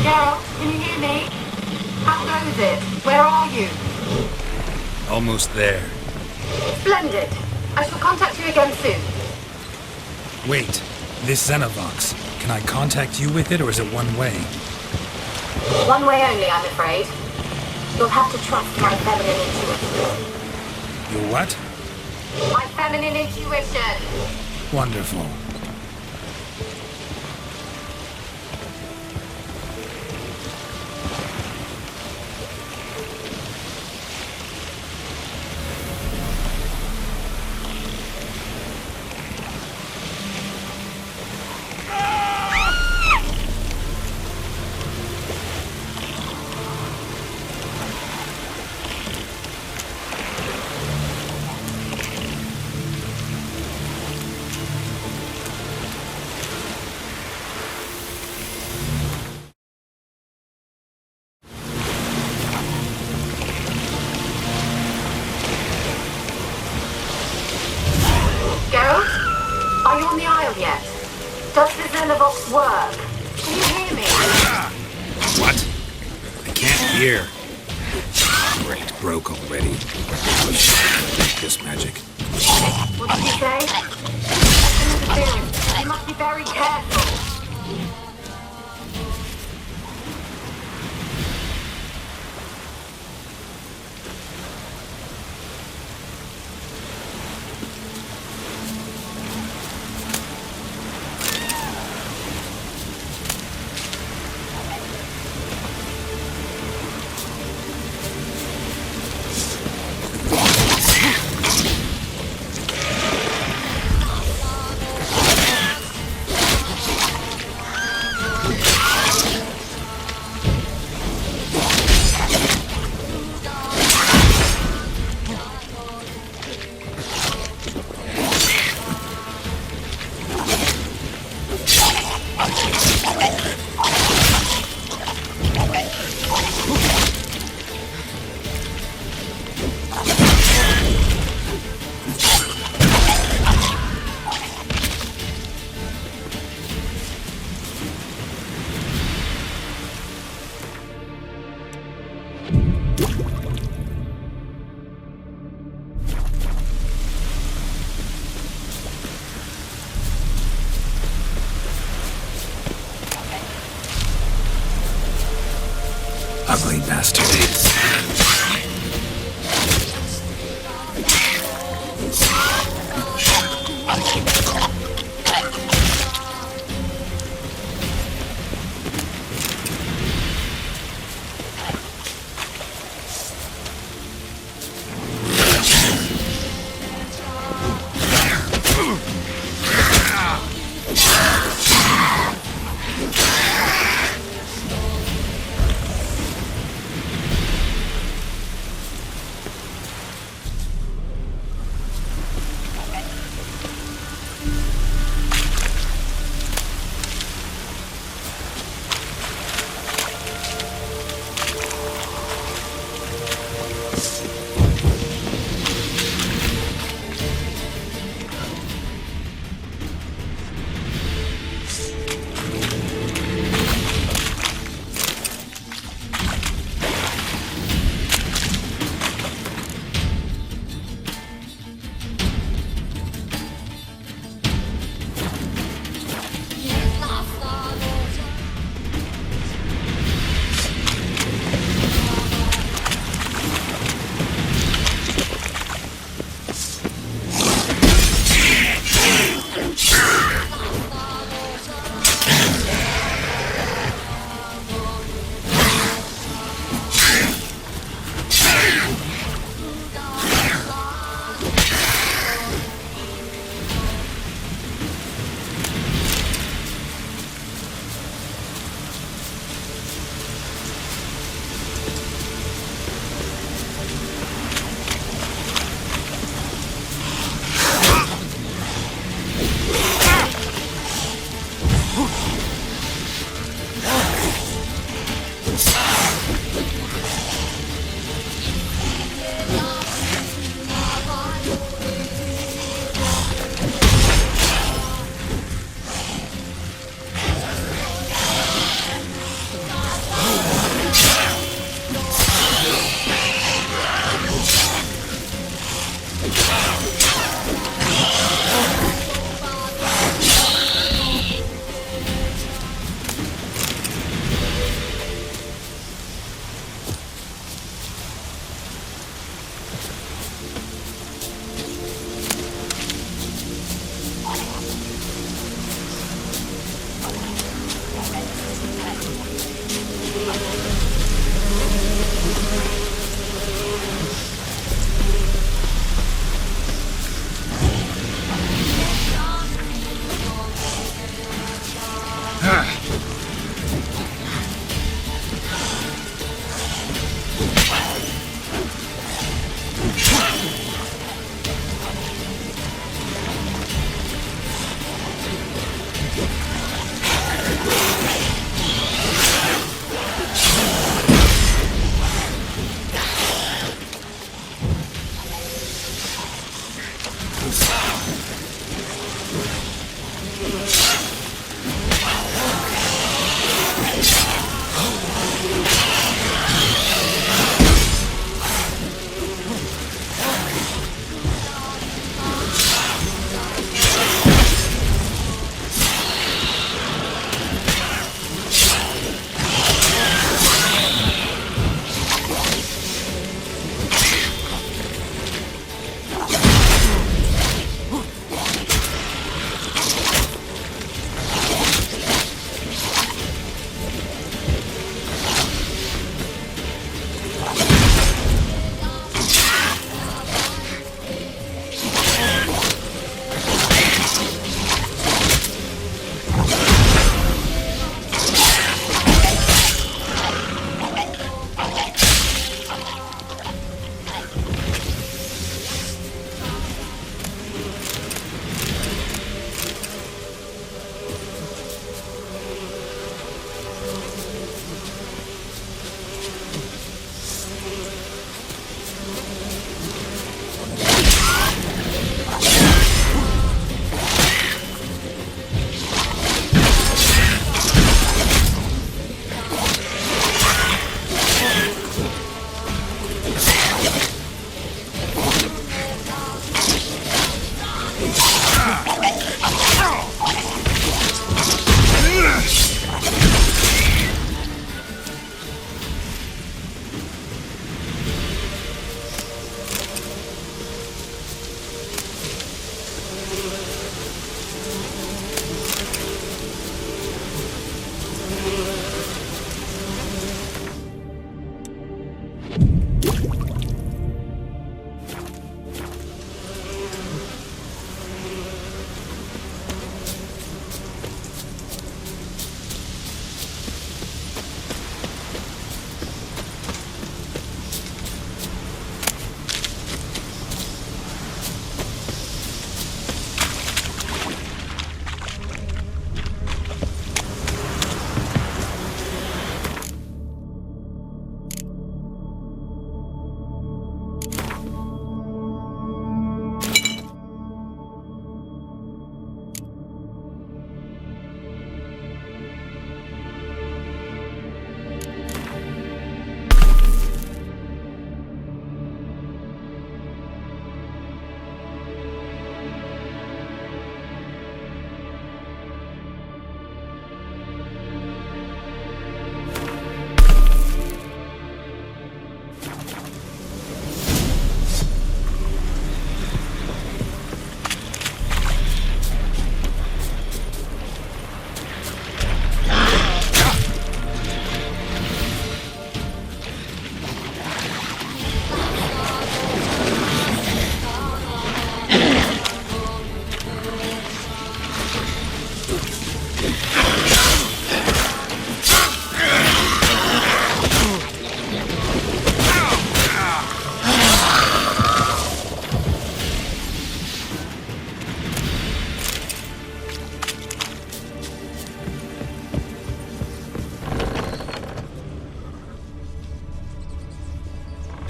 Geralt, can you hear me? How goes it? Where are you? Almost there. Splendid. I shall contact you again soon. Wait, this Xenovox. Can I contact you with it, or is it one way? One way only, I'm afraid. You'll have to trust my feminine intuition. Your what? My feminine intuition. Wonderful. Geralt? Are you on the Isle yet? Does the Xenovox work? Can you hear me? What? I can't hear. Great, broke already. This magic. What did you say? That's an interference. You must be very careful. Ugly bastard.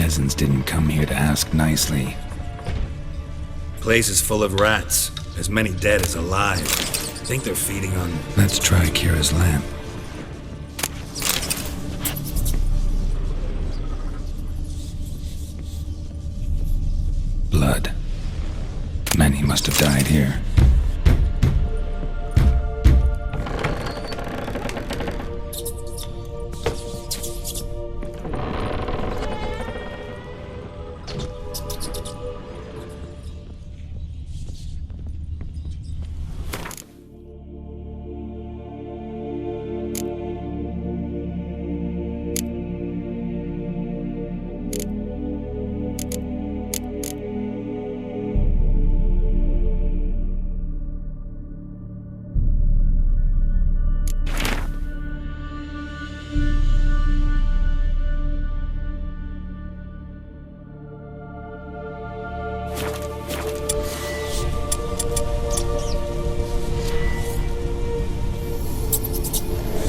peasants didn't come here to ask nicely. Place is full of rats. As many dead as alive. Think they're feeding on... Let's try Kira's lamp. Blood. Many must have died here.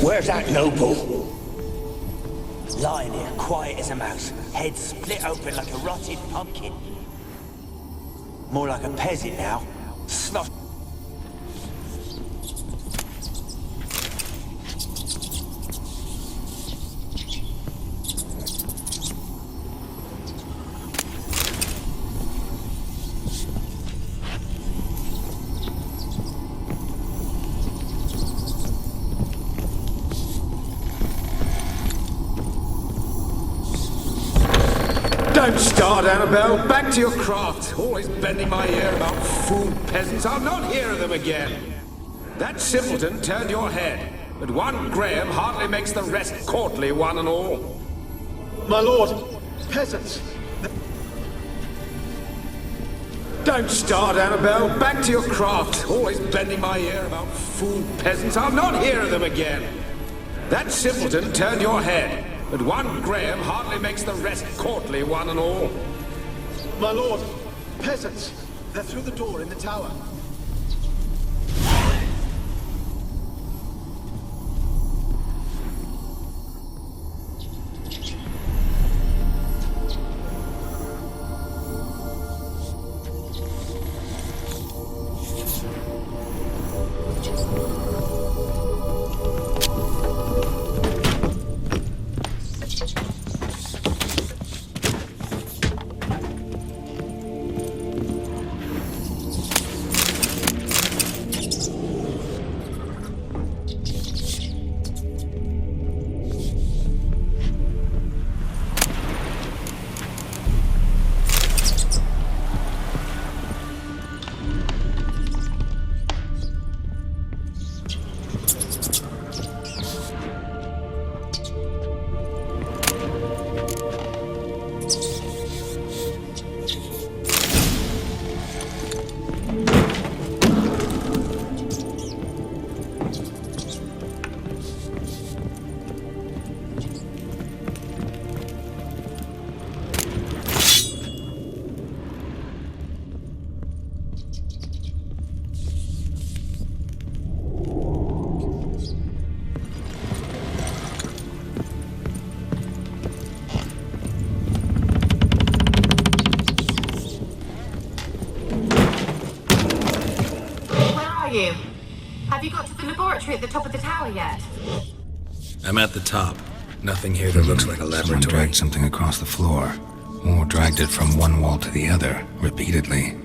Where's that noble? Lying here, quiet as a mouse, head split open like a rotted pumpkin. More like a peasant now. Snot. Don't start, Annabelle. Back to your craft. Always bending my ear about fool peasants. I'll not hear of them again. That simpleton turned your head, but one Graham hardly makes the rest courtly, one and all. My lord, peasants. Don't start, Annabelle. Back to your craft. Always bending my ear about fool peasants. I'll not hear of them again. That simpleton turned your head, but one Graham hardly makes the rest courtly, one and all. My lord, peasants. They're through the door in the tower. Have you got to the laboratory at the top of the tower yet? I'm at the top. Nothing here that looks like a Someone laboratory. dragged something across the floor, or dragged it from one wall to the other, repeatedly.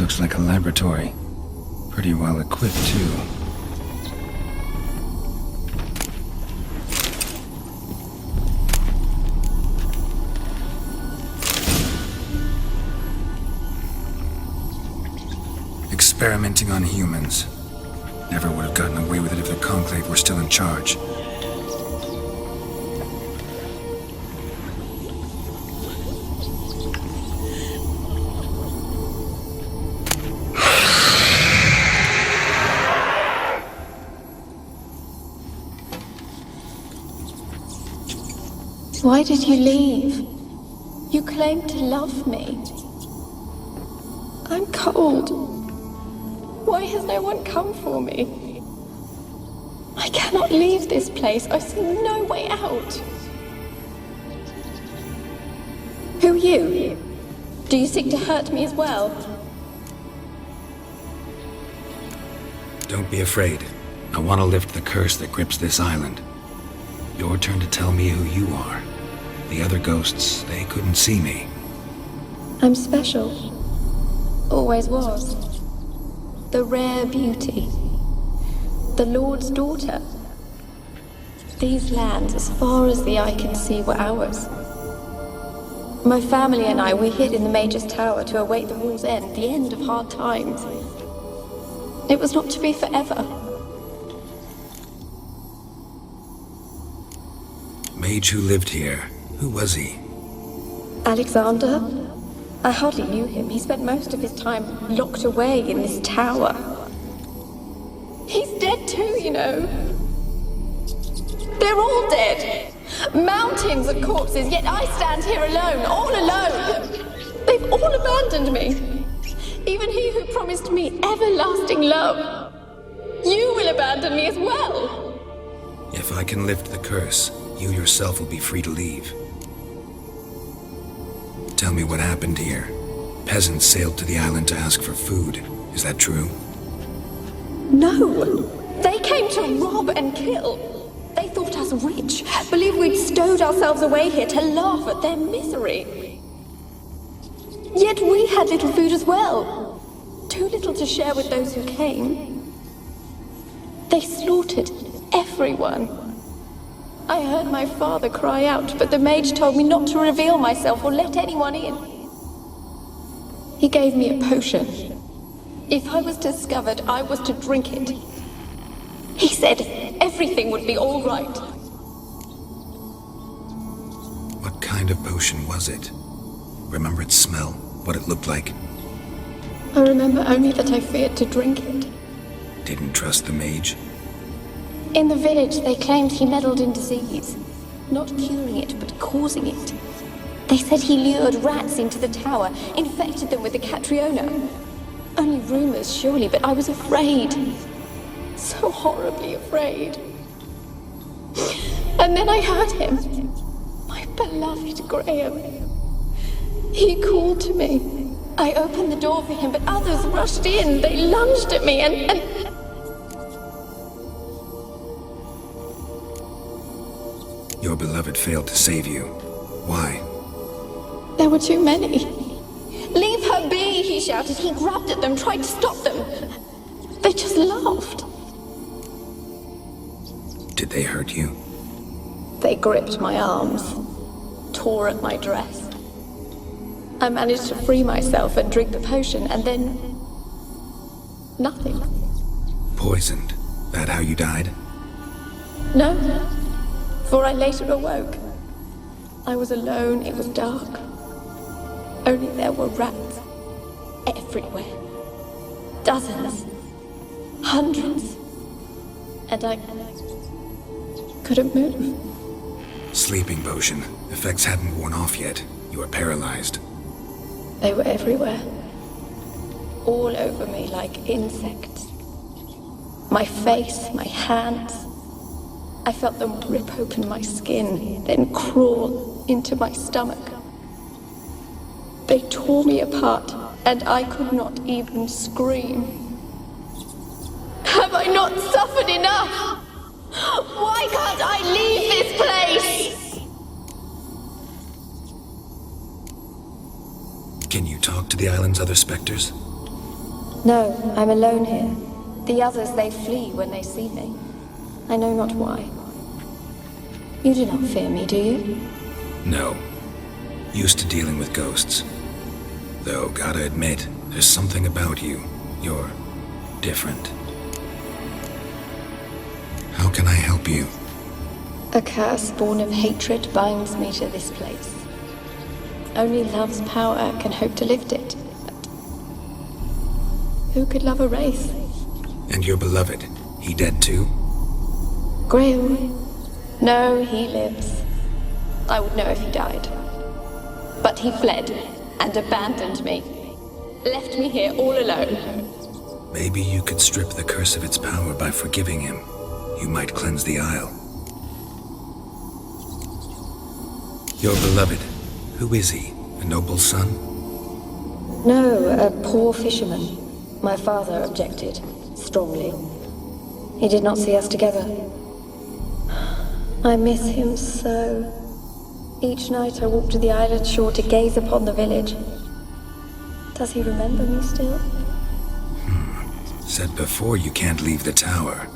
Looks like a laboratory. Pretty well equipped, too. Experimenting on humans. Never would have gotten away with it if the Conclave were still in charge. Why did you leave? You claimed to love me. I'm cold. Why has no one come for me? I cannot leave this place. I see no way out. Who are you? Do you seek to hurt me as well? Don't be afraid. I want to lift the curse that grips this island. Your turn to tell me who you are. The other ghosts, they couldn't see me. I'm special. Always was. The rare beauty. The Lord's daughter. These lands, as far as the eye can see, were ours. My family and I, we hid in the Mage's Tower to await the war's end, the end of hard times. It was not to be forever. Mage who lived here. Who was he? Alexander? I hardly knew him. He spent most of his time locked away in this tower. He's dead too, you know. They're all dead. Mountains of corpses, yet I stand here alone, all alone. They've all abandoned me. Even he who promised me everlasting love. You will abandon me as well. If I can lift the curse, you yourself will be free to leave. Tell me what happened here. Peasants sailed to the island to ask for food. Is that true? No. They came to rob and kill. They thought us rich, believed we'd stowed ourselves away here to laugh at their misery. Yet we had little food as well. Too little to share with those who came. They slaughtered everyone. I heard my father cry out, but the mage told me not to reveal myself or let anyone in. He gave me a potion. If I was discovered, I was to drink it. He said everything would be all right. What kind of potion was it? Remember its smell? What it looked like? I remember only that I feared to drink it. Didn't trust the mage? In the village, they claimed he meddled in disease. Not curing it, but causing it. They said he lured rats into the tower, infected them with the Catriona. Only rumors, surely, but I was afraid. So horribly afraid. And then I heard him. My beloved Graham. He called to me. I opened the door for him, but others rushed in. They lunged at me and... Your beloved failed to save you. Why? There were too many. Leave her be, he shouted. He grabbed at them, tried to stop them. They just laughed. Did they hurt you? They gripped my arms, tore at my dress. I managed to free myself and drink the potion, and then... nothing. Poisoned. That how you died? No, for I later awoke. I was alone, it was dark. Only there were rats everywhere. Dozens. Hundreds. And I couldn't move. Sleeping potion. Effects hadn't worn off yet. You were paralyzed. They were everywhere. All over me like insects. My face, my hands. I felt them rip open my skin, then crawl into my stomach. They tore me apart, and I could not even scream. Have I not suffered enough? Why can't I leave this place? Can you talk to the island's other specters? No, I'm alone here. The others, they flee when they see me. I know not why. You do not fear me, do you? No. Used to dealing with ghosts. Though, gotta admit, there's something about you. You're different. How can I help you? A curse born of hatred binds me to this place. Only love's power can hope to lift it. But who could love a wraith? And your beloved, he dead too? Grail? No, he lives. I would know if he died. But he fled and abandoned me. Left me here all alone. Maybe you could strip the curse of its power by forgiving him. You might cleanse the Isle. Your beloved, who is he? A noble son? No, a poor fisherman. My father objected, strongly. He did not see us together. I miss him so. Each night I walk to the island shore to gaze upon the village. Does he remember me still? Said before you can't leave the tower.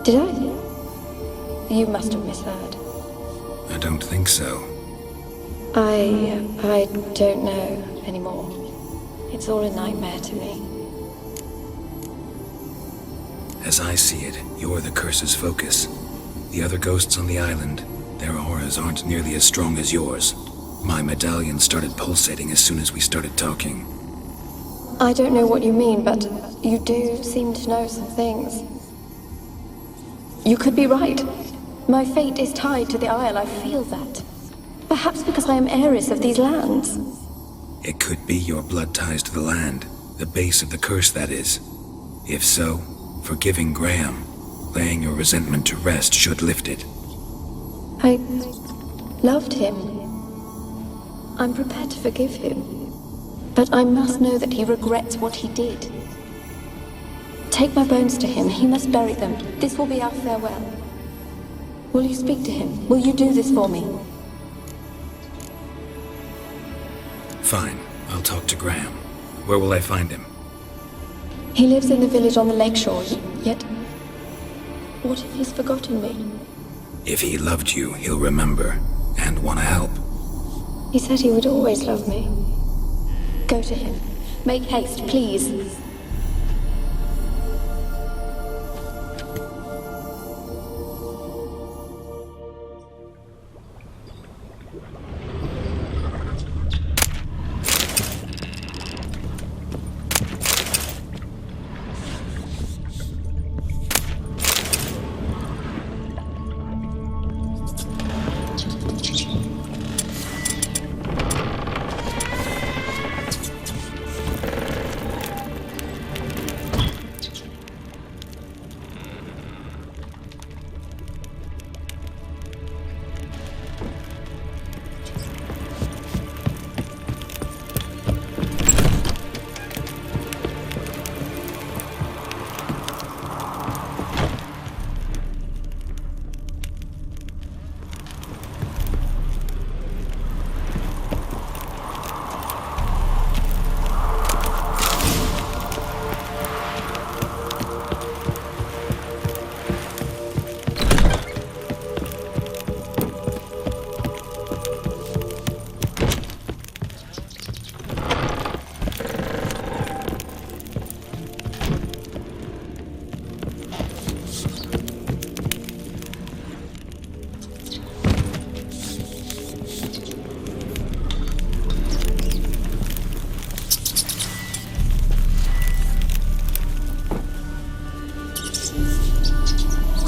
Did I? You must have misheard. I don't think so. I don't know anymore. It's all a nightmare to me. As I see it, you're the curse's focus. The other ghosts on the island, their auras aren't nearly as strong as yours. My medallion started pulsating as soon as we started talking. I don't know what you mean, but you do seem to know some things. You could be right. My fate is tied to the Isle, I feel that. Perhaps because I am heiress of these lands. It could be your blood ties to the land, the base of the curse, that is. If so, forgiving Graham, laying your resentment to rest should lift it. I loved him. I'm prepared to forgive him. But I must know that he regrets what he did. Take my bones to him. He must bury them. This will be our farewell. Will you speak to him? Will you do this for me? Fine. I'll talk to Graham. Where will I find him? He lives in the village on the lakeshore, yet... What if he's forgotten me? If he loved you, he'll remember, and want to help. He said he would always love me. Go to him. Make haste, please.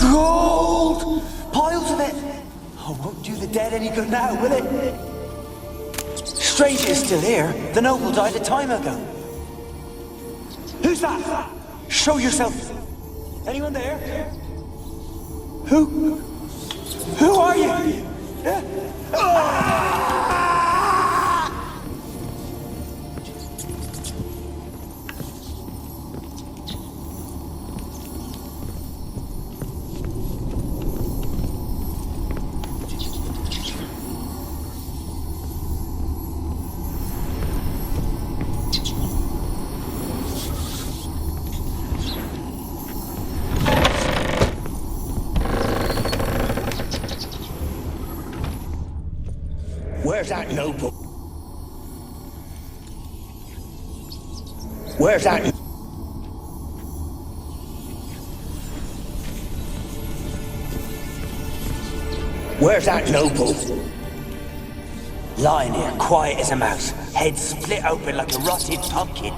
Gold! Piles of it! Oh, won't do the dead any good now, will it? Stranger is still here. The noble died a time ago. Who's that? Show yourself. Anyone there? Who? Who are you? Where's that noble? Where's that? Where's that noble? Lying here, quiet as a mouse, head split open like a rotted pumpkin.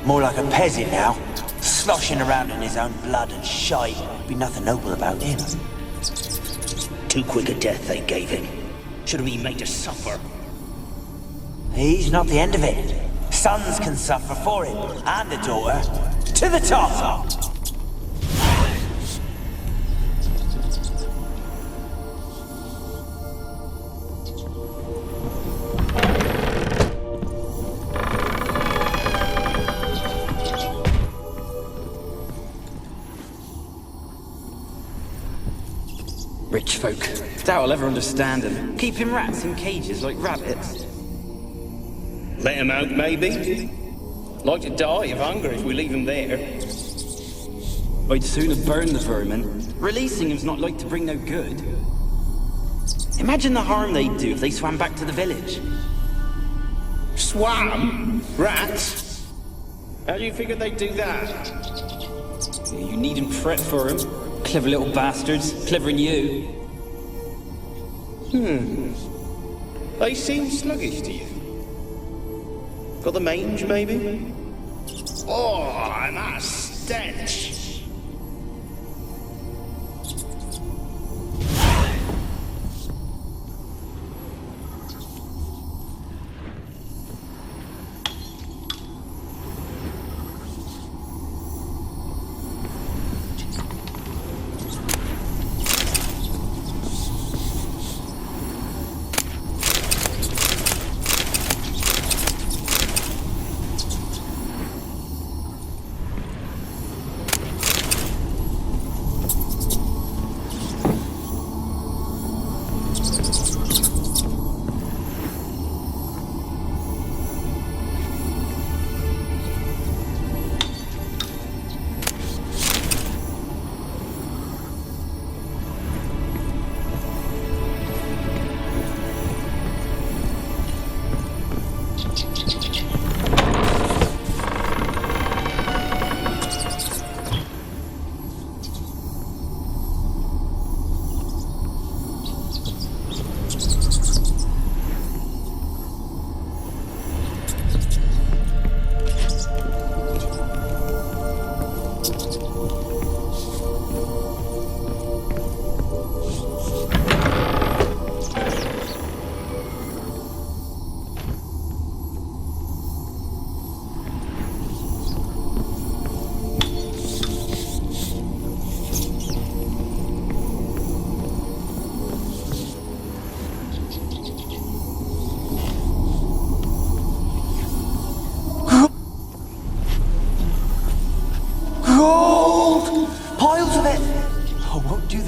More like a peasant now, sloshing around in his own blood and shite. Be nothing noble about him. Too quick a death they gave him. Should have been made to suffer. He's not the end of it. Sons can suffer for him, and the daughter. To the top! Rich folk. Doubt I'll ever understand them. Keeping rats in cages like rabbits. Let him out, maybe? Like to die of hunger if we leave him there. I'd sooner burn the vermin. Releasing him's not like to bring no good. Imagine the harm they'd do if they swam back to the village. Swam? Rats? How do you figure they'd do that? You needn't fret for him. Clever little bastards. Clever than you. They seem sluggish to you. Got the mange, maybe? Oh, and that stench!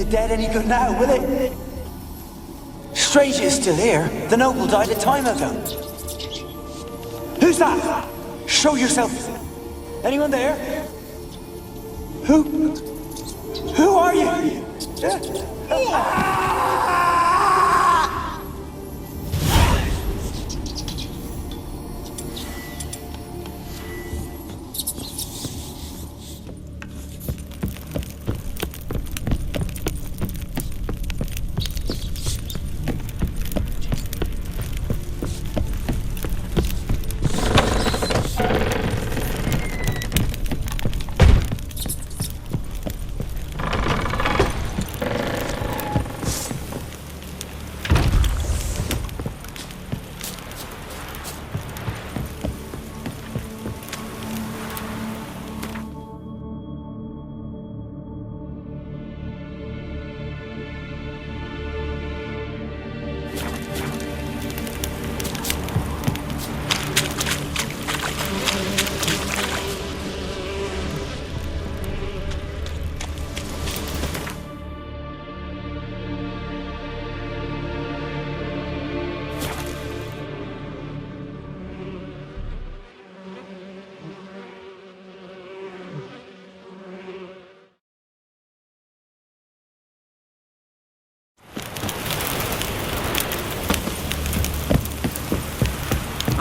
Dead any good now, will it? Strange it's still here. The noble died a time ago. Who's that? Show yourself. Anyone there? Who are you?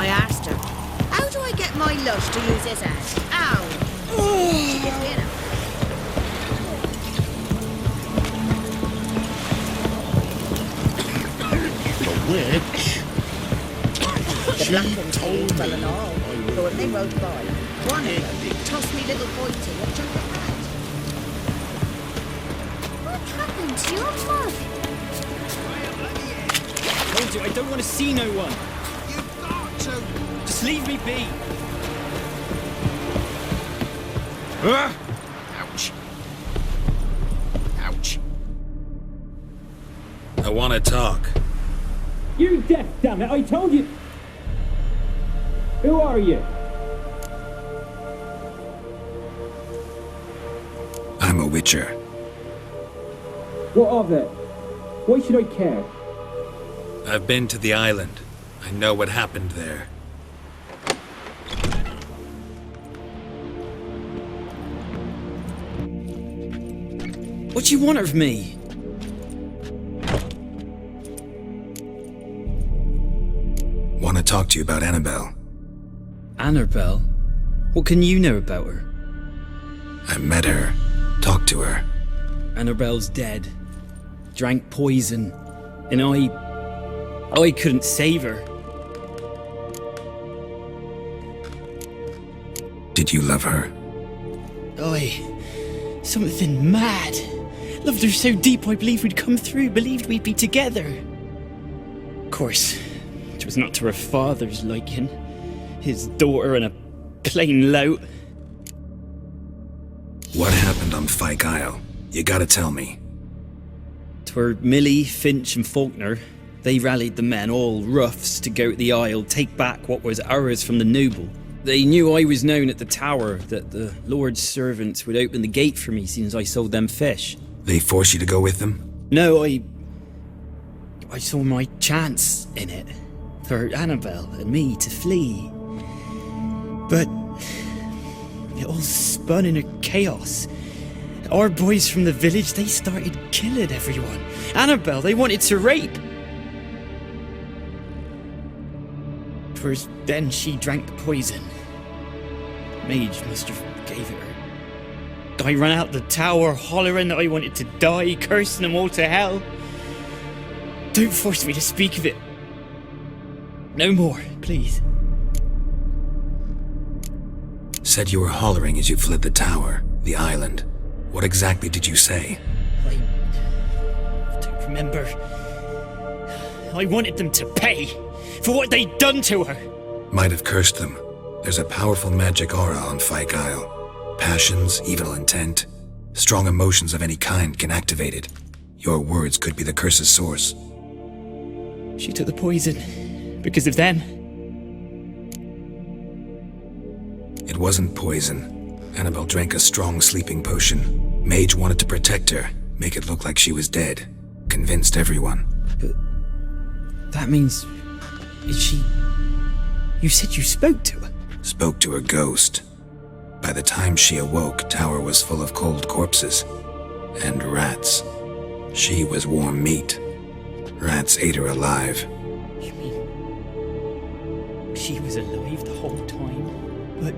I asked her, how do I get my lush to use his hand? Ow! She gives me an ow. The witch. She told me. Well and all. So when they rode by, one of them tossed me little pointy and took the hat. What happened to your mug? I told you, I don't want to see no one. You've got to. Just leave me be. Ouch. Ouch. I want to talk. You're deaf, damn it! I told you. Who are you? I'm a witcher. What of it? Why should I care? I've been to the island. I know what happened there. What do you want of me? Want to talk to you about Annabelle. Annabelle? What can you know about her? I met her. Talked to her. Annabelle's dead. Drank poison. And I couldn't save her. Did you love her? Something mad. Loved her so deep I believed we'd come through, believed we'd be together. Of course, it was not to her father's liking. His daughter and a plain lout. What happened on Fyke Isle? You gotta tell me. 'Twere Millie, Finch and Faulkner. They rallied the men, all roughs, to go to the Isle, take back what was ours from the noble. They knew I was known at the tower, that the Lord's servants would open the gate for me since I sold them fish. They forced you to go with them? No, I saw my chance in it. For Annabelle and me to flee. But it all spun in a chaos. Our boys from the village, they started killing everyone. Annabelle, they wanted to rape. 'Twas then she drank the poison. Mage must have gave it her. I ran out the tower hollering that I wanted to die, cursing them all to hell. Don't force me to speak of it. No more, please. Said you were hollering as you fled the tower, the island. What exactly did you say? I don't remember. I wanted them to pay for what they'd done to her. Might have cursed them. There's a powerful magic aura on Fyke Isle. Passions, evil intent, strong emotions of any kind can activate it. Your words could be the curse's source. She took the poison because of them. It wasn't poison. Annabelle drank a strong sleeping potion. Mage wanted to protect her, make it look like she was dead. Convinced everyone. But that means... is she... You said you spoke to her? Spoke to her ghost. By the time she awoke, tower was full of cold corpses. And rats. She was warm meat. Rats ate her alive. You mean... she was alive the whole time? But...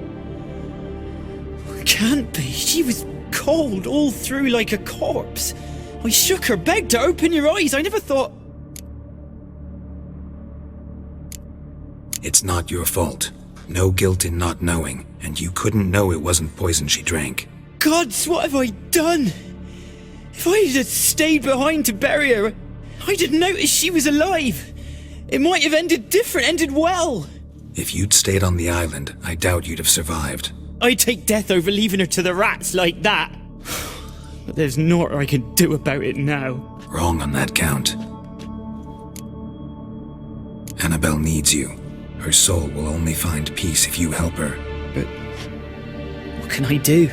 can't be. She was cold all through like a corpse. I shook her, begged her, open your eyes. I never thought... It's not your fault. No guilt in not knowing, and you couldn't know it wasn't poison she drank. Gods, what have I done? If I had stayed behind to bury her, I didn't notice she was alive. It might have ended different, ended well. If you'd stayed on the island, I doubt you'd have survived. I'd take death over leaving her to the rats like that. But there's naught I can do about it now. Wrong on that count. Annabelle needs you. Her soul will only find peace if you help her. But what can I do?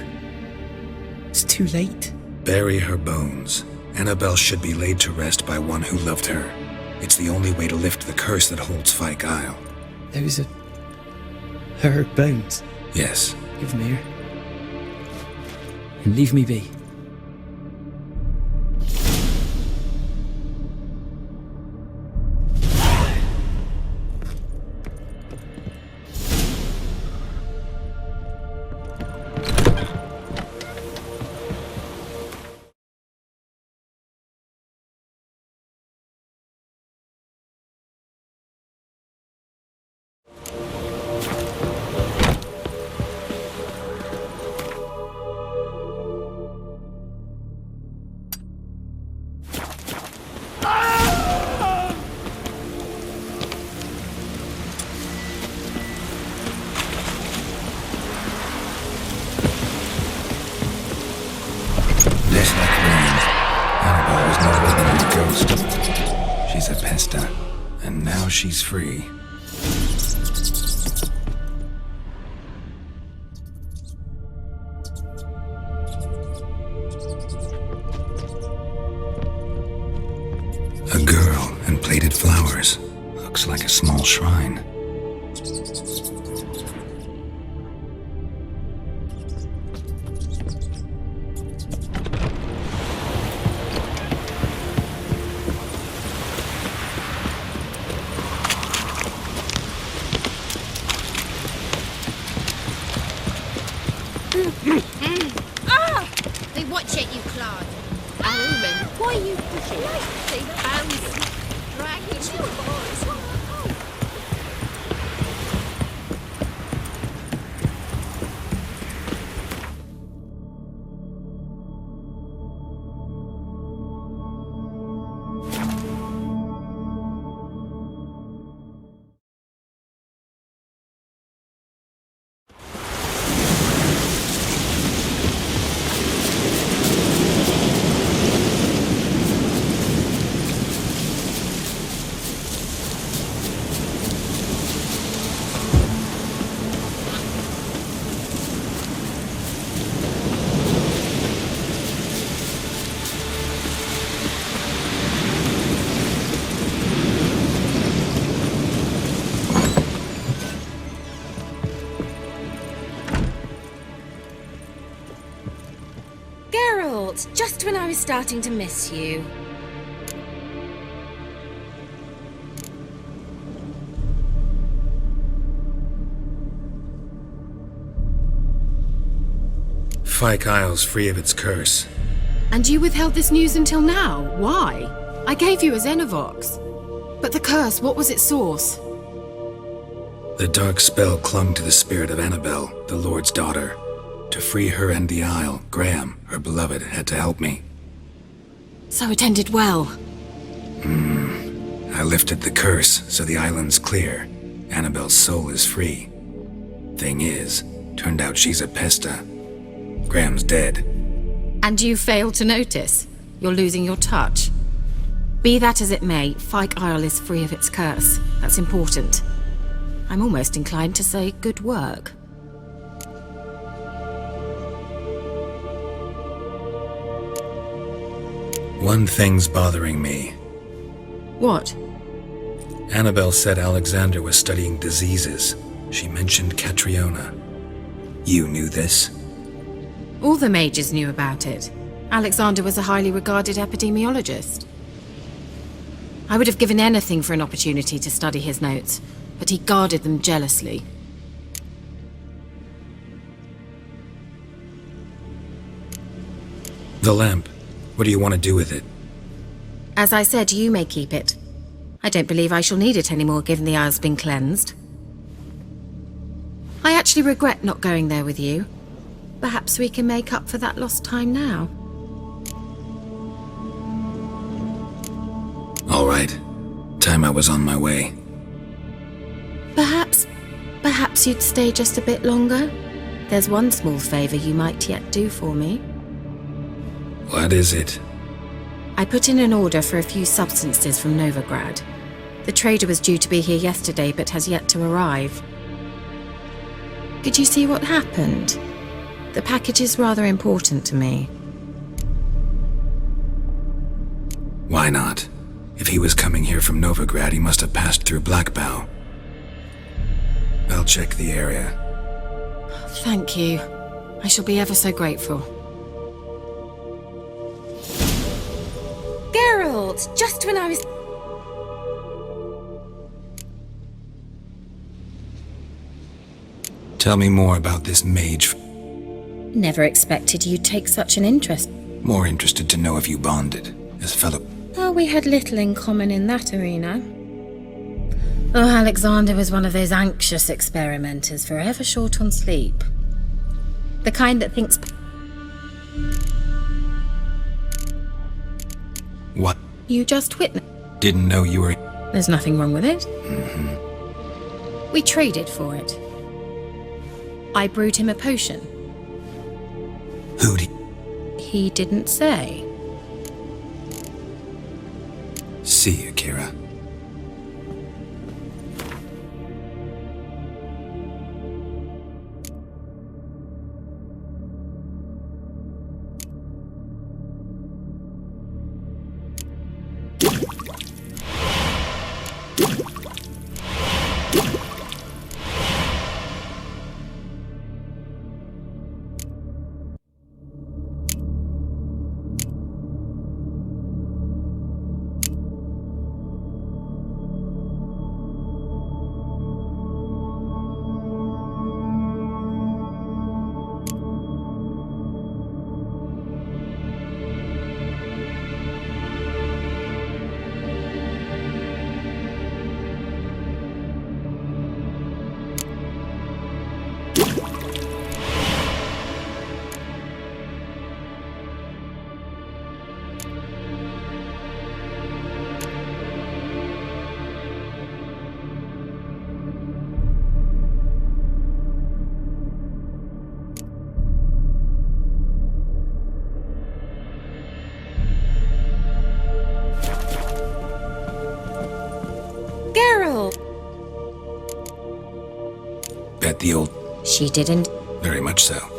It's too late. Bury her bones. Annabelle should be laid to rest by one who loved her. It's the only way to lift the curse that holds Fyke Isle. Those are... her bones? Yes. Give me her. And leave me be. she's free. A girl and plated flowers. Looks like a small shrine. They watch it, you clod. Omen, why are you pushing? Drag it to the boys. Just when I was starting to miss you. Fyke Isle's free of its curse. And you withheld this news until now? Why? I gave you a Xenovox. But the curse, what was its source? The dark spell clung to the spirit of Annabelle, the Lord's daughter. To free her and the Isle, Graham, her beloved, had to help me. So it ended well. I lifted the curse, so the island's clear. Annabelle's soul is free. Thing is, turned out she's a pesta. Graham's dead. And you failed to notice? You're losing your touch. Be that as it may, Fyke Isle is free of its curse. That's important. I'm almost inclined to say good work. One thing's bothering me. What? Annabelle said Alexander was studying diseases. She mentioned Catriona. You knew this? All the mages knew about it. Alexander was a highly regarded epidemiologist. I would have given anything for an opportunity to study his notes, but he guarded them jealously. The lamp. What do you want to do with it? As I said, you may keep it. I don't believe I shall need it anymore, given the Isle's been cleansed. I actually regret not going there with you. Perhaps we can make up for that lost time now. All right. Time I was on my way. Perhaps you'd stay just a bit longer? There's one small favor you might yet do for me. What is it? I put in an order for a few substances from Novigrad. The trader was due to be here yesterday, but has yet to arrive. Could you see what happened? The package is rather important to me. Why not? If he was coming here from Novigrad, he must have passed through Blackbow. I'll check the area. Thank you. I shall be ever so grateful. Geralt, just when I was... Tell me more about this mage. Never expected you'd take such an interest. More interested to know if you bonded, as fellow... Oh, we had little in common in that arena. Oh, Alexander was one of those anxious experimenters, forever short on sleep. The kind that thinks... What? You just witnessed. Didn't know you were... There's nothing wrong with it. Mm-hmm. We traded for it. I brewed him a potion. Who did... He didn't say. See you, Kira. At the old... She didn't. Very much so.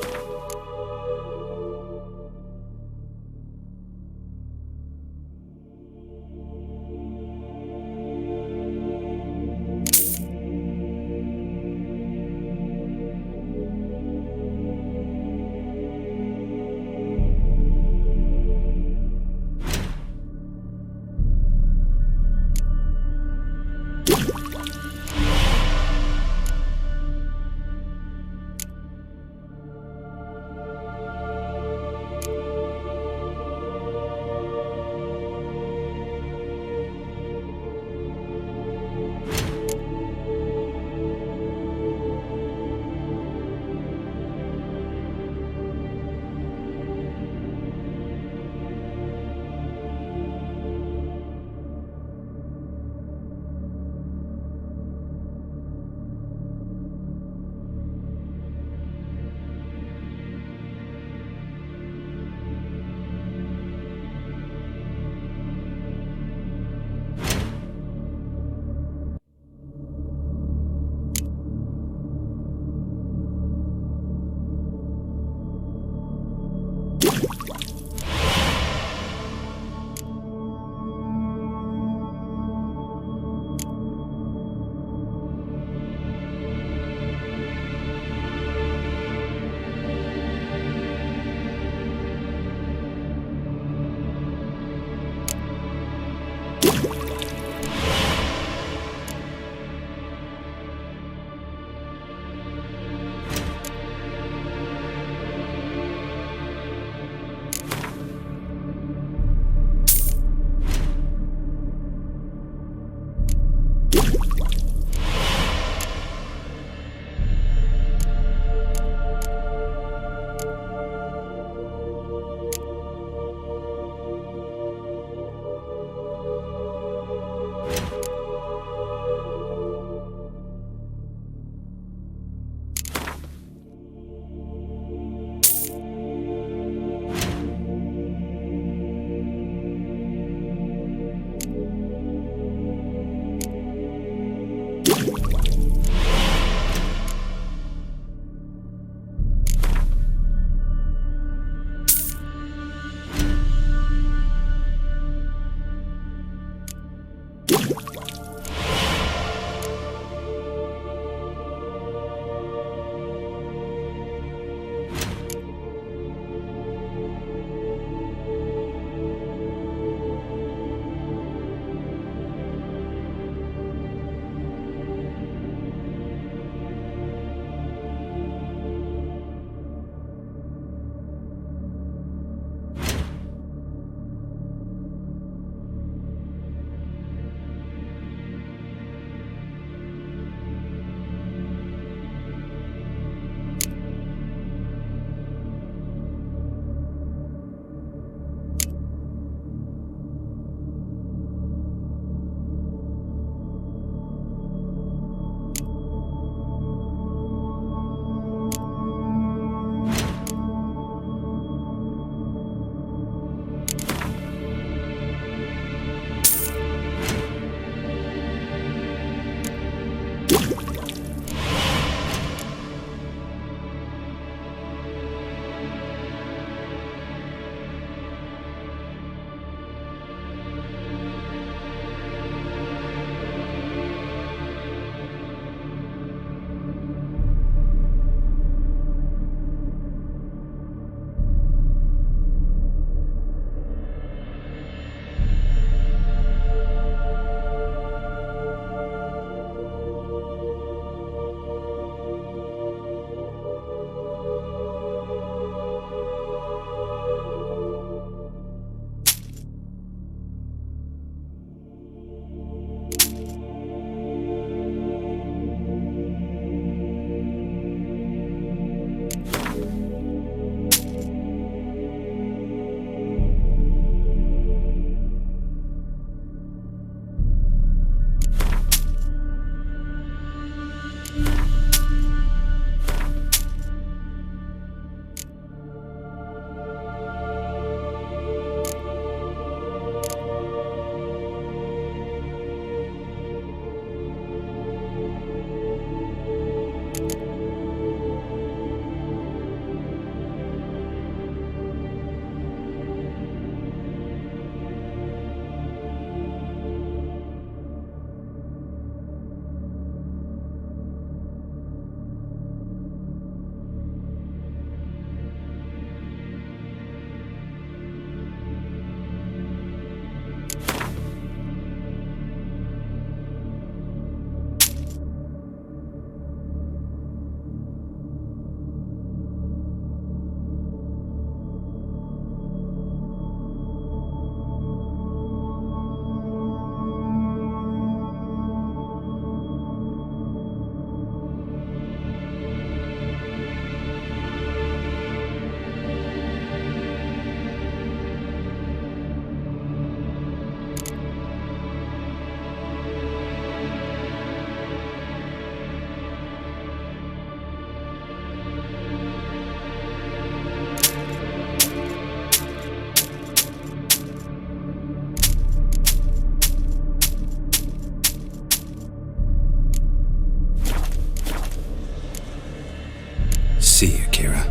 See you, Kira.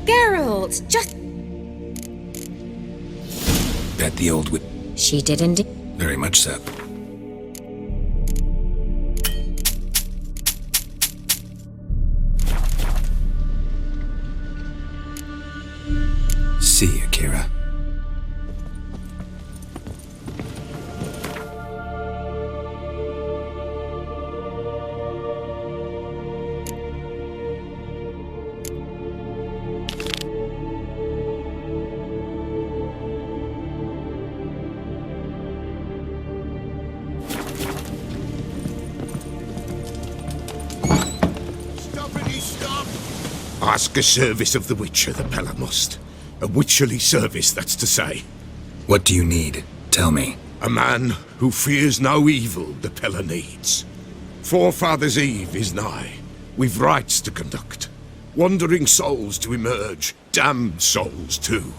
Geralt, just... Bet the old She did indeed. Very much so. See you, Kira. Ask a service of the Witcher, the Pella must. A witcherly service, that's to say. What do you need? Tell me. A man who fears no evil the Pella needs. Forefathers' Eve is nigh. We've rites to conduct. Wandering souls to emerge. Damned souls, too.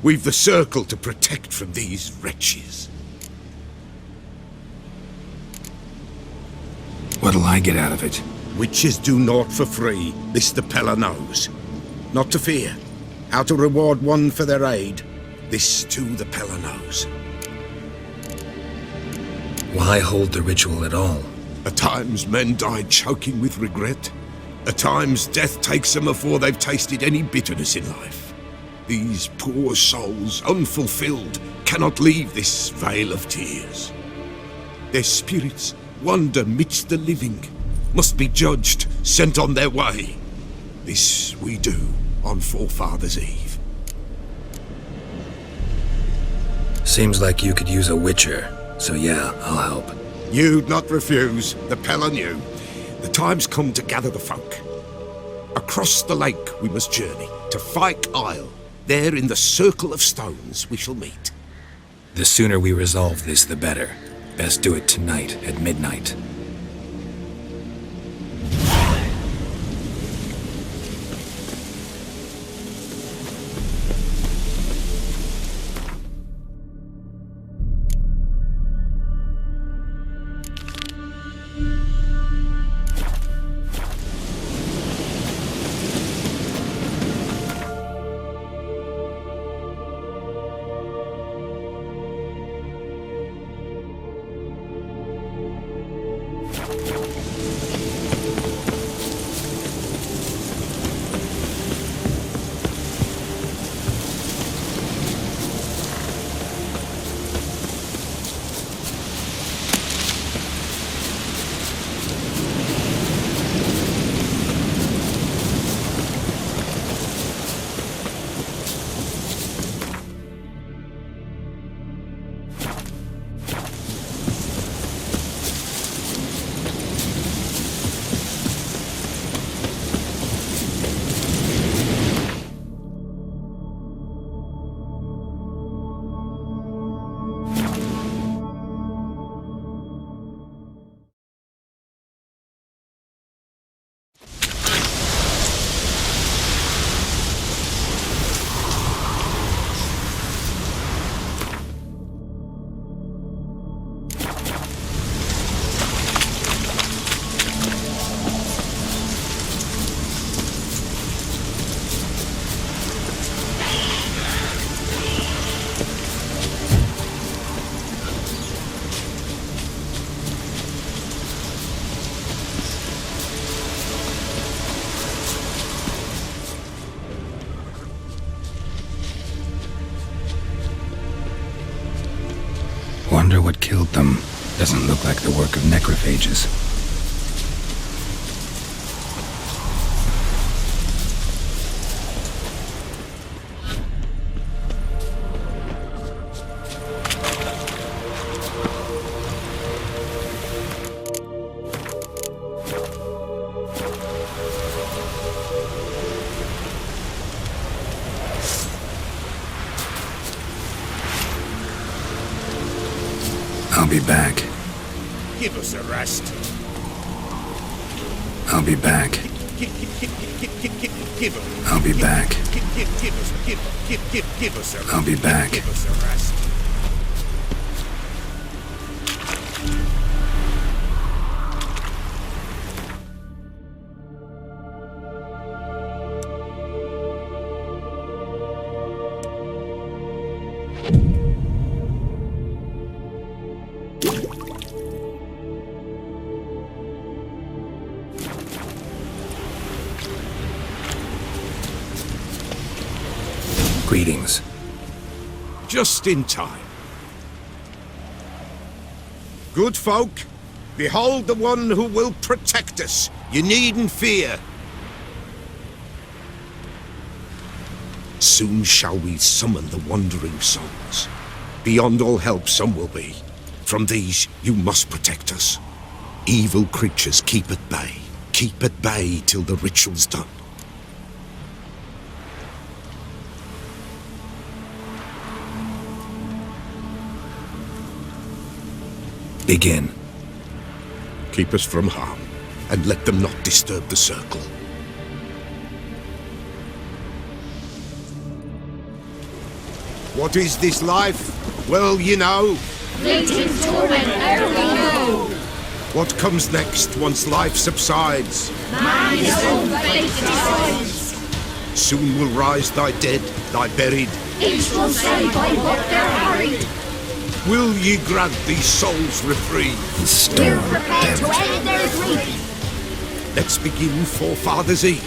We've the circle to protect from these wretches. What'll I get out of it? Witches do naught for free, this the Pella knows. Not to fear. How to reward one for their aid, this too the Pella knows. Why hold the ritual at all? At times men die choking with regret. At times death takes them before they've tasted any bitterness in life. These poor souls, unfulfilled, cannot leave this vale of tears. Their spirits wander midst the living, must be judged, sent on their way. This we do on Forefathers' Eve. Seems like you could use a witcher, so yeah, I'll help. You'd not refuse, the Pella knew. The time's come to gather the folk. Across the lake we must journey, to Fyke Isle. There in the circle of stones we shall meet. The sooner we resolve this, the better. Best do it tonight at midnight. Wonder what killed them. Doesn't look like the work of necrophages. I'll be back. Give us a rest. I'll be back. I'll be back. I'll be back. Give us a rest. Greetings. Just in time. Good folk, behold the one who will protect us. You needn't fear. Soon shall we summon the wandering souls. Beyond all help some will be. From these you must protect us. Evil creatures keep at bay. Keep at bay till the ritual's done. Begin. Keep us from harm, and let them not disturb the circle. What is this life? Well, you know. Fleeting torment ere we know. What comes next once life subsides? Man his own fate decides. Soon will rise thy dead, thy buried. Each will say by what they're harried. Will ye grant these souls reprieve? We're prepared to end their grief. Let's begin Forefathers' Eve.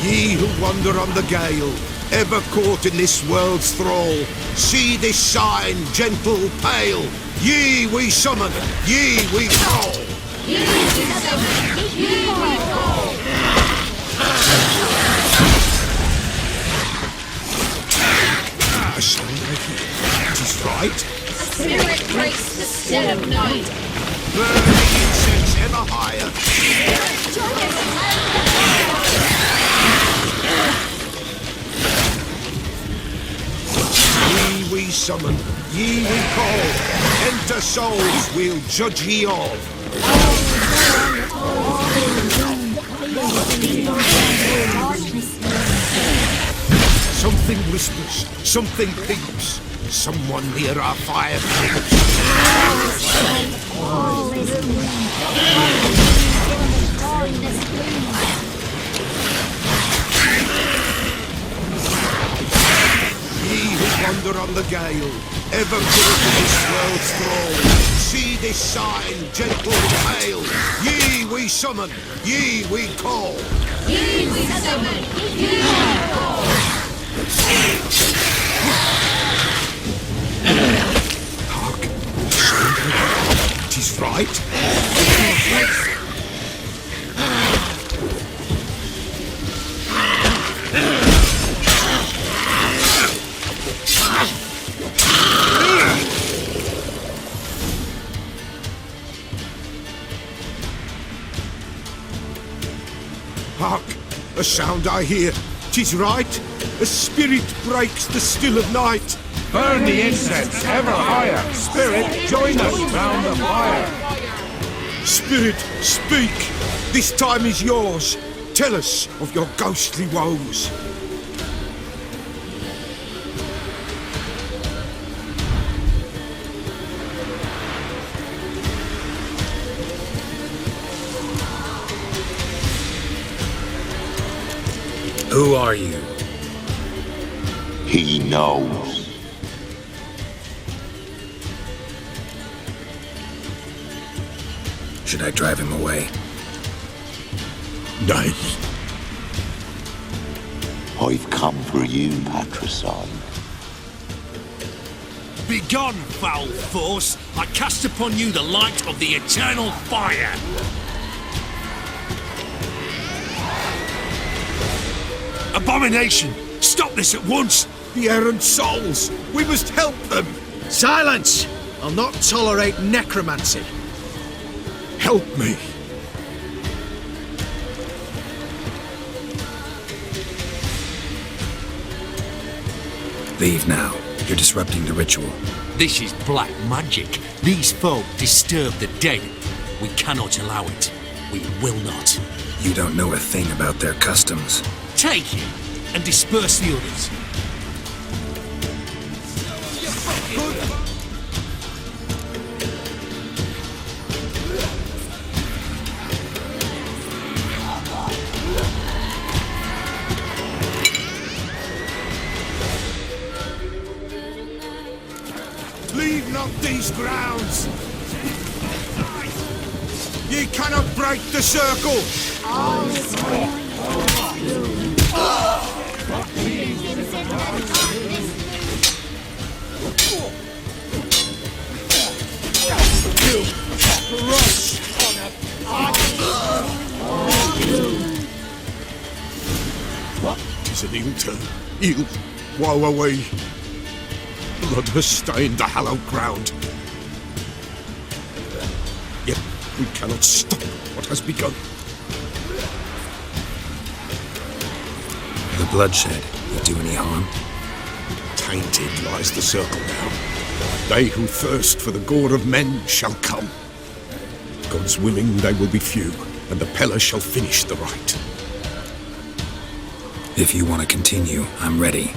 Ye who wander on the gale, ever caught in this world's thrall, see this sign, gentle, pale. Ye we summon, ye we call. Ye we summon, ye we call. A sound I hear. 'Tis right. A spirit breaks the still of night. Burning incense ever higher. Ye we summon, ye we call. Enter souls, we'll judge ye all. Something whispers, something peeps. Someone near our fire creeps. Ye who wander on the gale, ever caught in this world's thrall, see this sign, gentle, pale. Ye we summon, ye we call. Ye we summon, ye we call. Hark! Sound. 'Tis right. Hark! A sound I hear. 'Tis right. A spirit breaks the still of night. Burn the incense ever higher. Spirit, join us round the fire. Spirit, speak. This time is yours. Tell us of your ghostly woes. Who are you? He knows. Should I drive him away? Nay. I've come for you, Patricide. Begone, foul force! I cast upon you the light of the eternal fire! Abomination! Stop this at once! The errant souls! We must help them! Silence! I'll not tolerate necromancy. Help me! Leave now. You're disrupting the ritual. This is black magic. These folk disturb the dead. We cannot allow it. We will not. You don't know a thing about their customs. Take him and disperse the others. Leave not these grounds! Ye cannot break the circle! Tis an ill turn. Ill. Woe away. Blood has stained the hallowed ground. Yet we cannot stop what has begun. The bloodshed will do any harm? Tainted lies the circle now. They who thirst for the gore of men shall come. God's willing they will be few, and the Pella shall finish the rite. If you want to continue, I'm ready.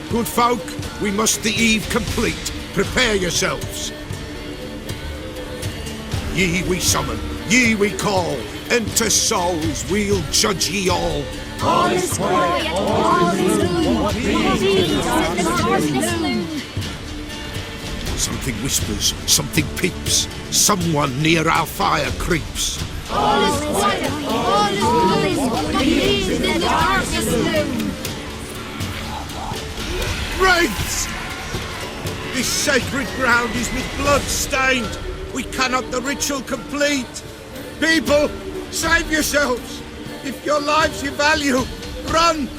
Good folk, we must the eve complete. Prepare yourselves. Ye we summon, ye we call. Enter souls, we'll judge ye all. All is quiet, all is gloom. Peace in the darkness loom. Something whispers, something peeps. Someone near our fire creeps. All is quiet, all is gloom. Peace in the darkness loom. Wraiths! This sacred ground is with blood stained. We cannot the ritual complete. People, save yourselves. If your lives you value, run!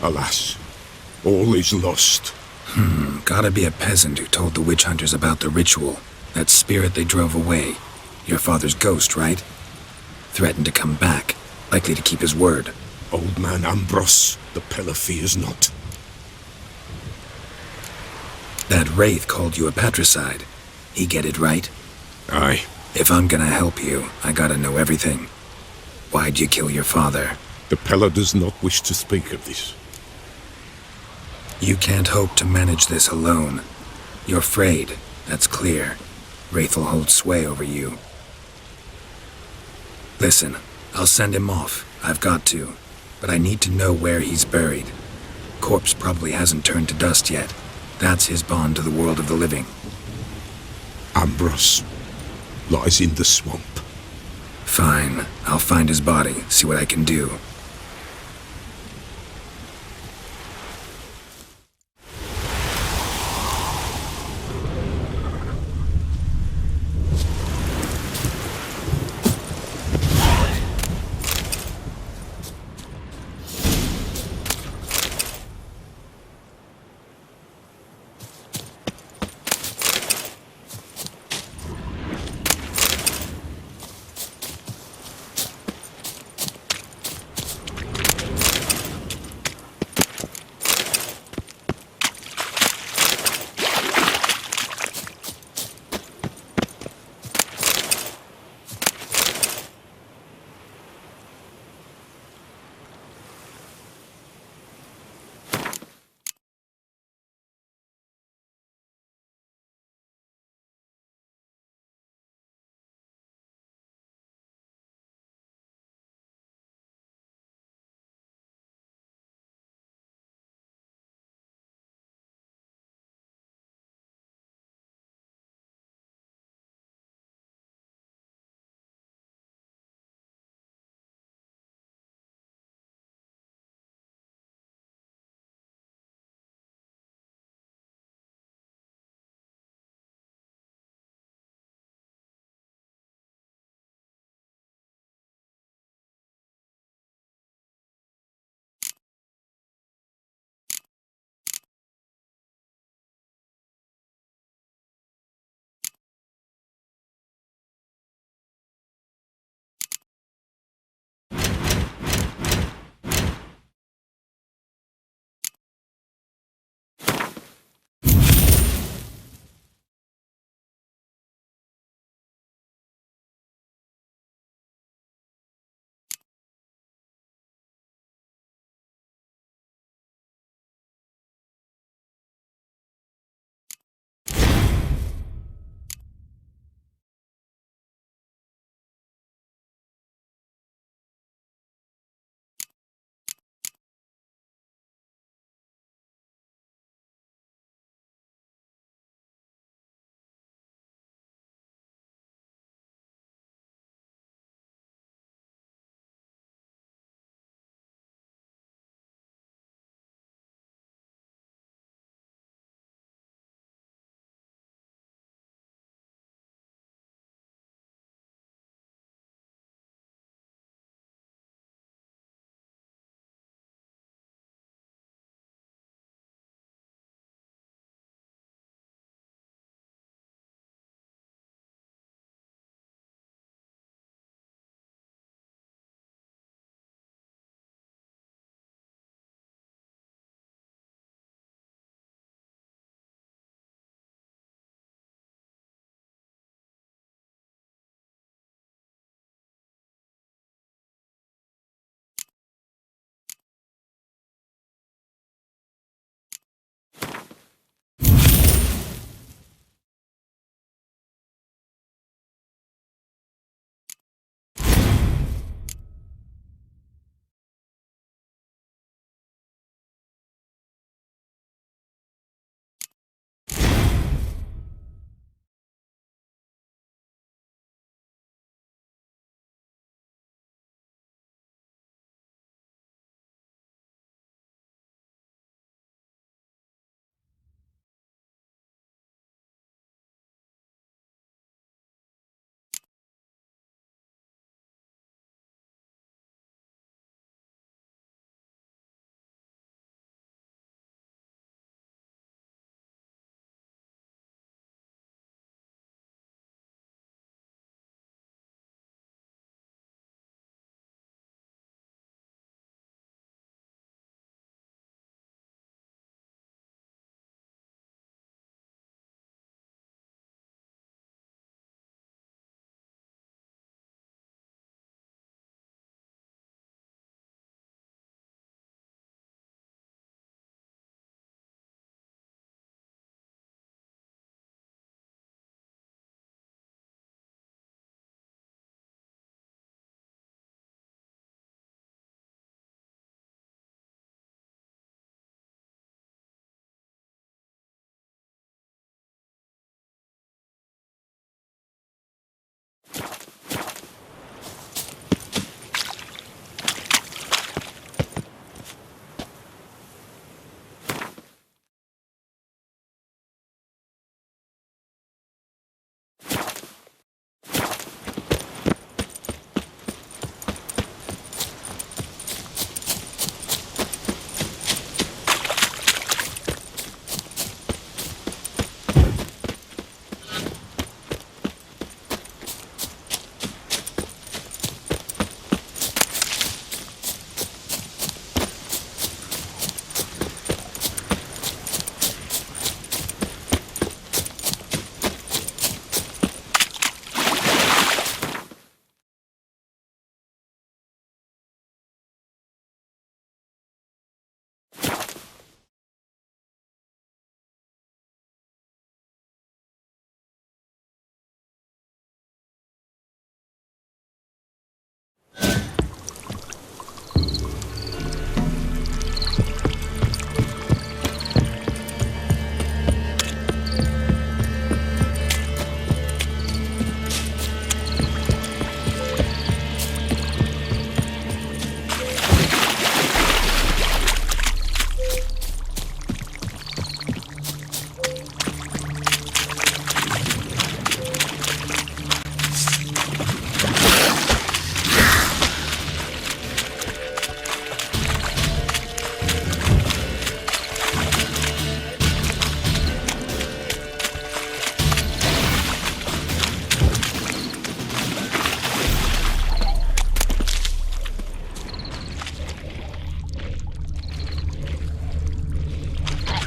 Alas, all is lost. Gotta be a peasant who told the witch hunters about the ritual. That spirit they drove away. Your father's ghost, right? Threatened to come back. Likely to keep his word. Old man Ambrose, the Pella fears not. That wraith called you a patricide. He get it right? Aye. If I'm gonna help you, I gotta know everything. Why'd you kill your father? The Pella does not wish to speak of this. You can't hope to manage this alone. You're afraid, that's clear. Wraith will hold sway over you. Listen, I'll send him off. I've got to. But I need to know where he's buried. Corpse probably hasn't turned to dust yet. That's his bond to the world of the living. Ambrose lies in the swamp. Fine. I'll find his body, see what I can do.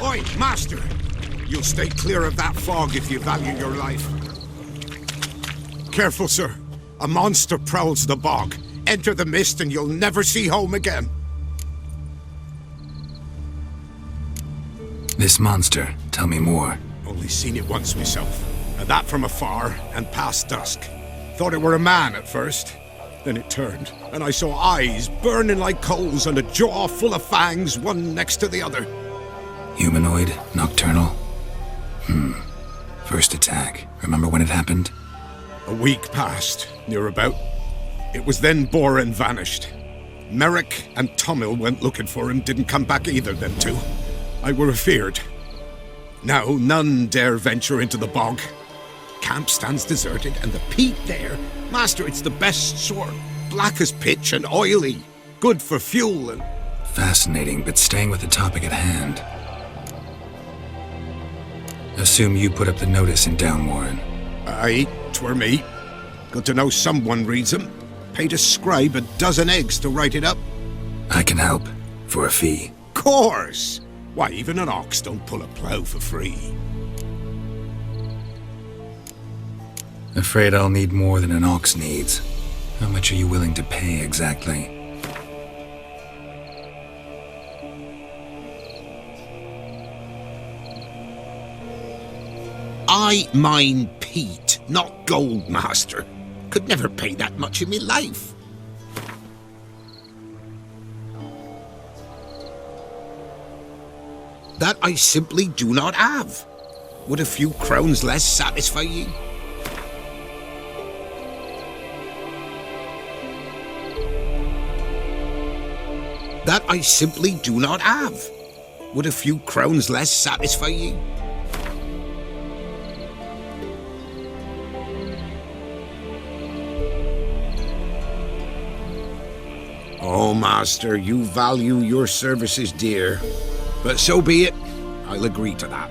Oi, Master! You'll stay clear of that fog if you value your life. Careful, sir. A monster prowls the bog. Enter the mist and you'll never see home again. This monster, tell me more. Only seen it once myself. And that from afar and past dusk. Thought it were a man at first. Then it turned, and I saw eyes burning like coals and a jaw full of fangs, one next to the other. Humanoid? Nocturnal? First attack. Remember when it happened? A week passed, near about. It was then Boren vanished. Merrick and Tomil went looking for him, didn't come back either, them two. I were afeard. Now none dare venture into the bog. Camp stands deserted, and the peat there, Master, it's the best sort. Black as pitch and oily. Good for fuel and... Fascinating, but staying with the topic at hand. Assume you put up the notice in Downwarren. Aye, 'twere me. Good to know someone reads 'em. Paid a scribe a dozen eggs to write it up. I can help, for a fee. Course! Why, even an ox don't pull a plough for free. Afraid I'll need more than an ox needs. How much are you willing to pay exactly? I mine peat, not gold, Master. Could never pay that much in me life. That I simply do not have. Would a few crowns less satisfy ye? That I simply do not have. Would a few crowns less satisfy ye? Oh, Master, you value your services dear. But so be it. I'll agree to that.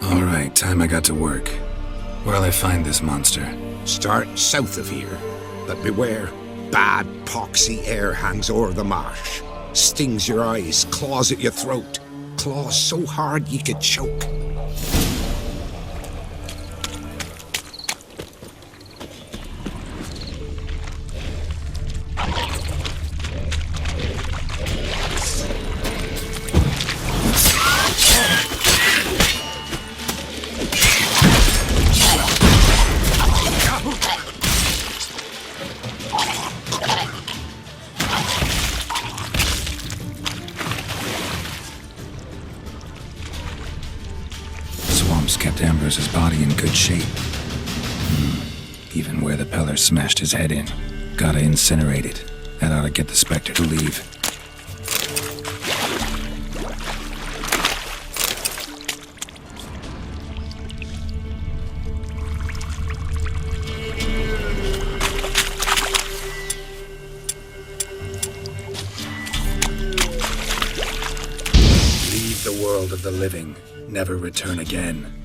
All right, time I got to work. Where'll I find this monster? Start south of here. But beware. Bad, poxy air hangs o'er the marsh. Stings your eyes, claws at your throat. Claws so hard ye could choke. Kept Ambrose's body in good shape. Even where the Peller smashed his head in. Gotta incinerate it. That ought to get the Spectre to leave. Leave the world of the living. Never return again.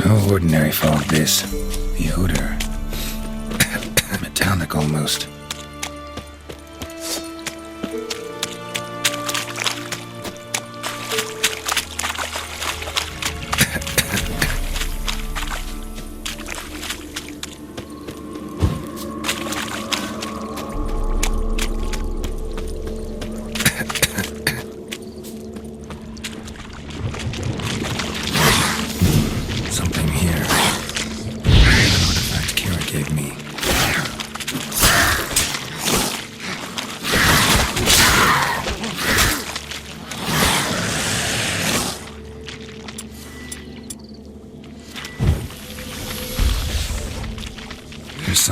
No ordinary fog, this. The odor. Metallic almost.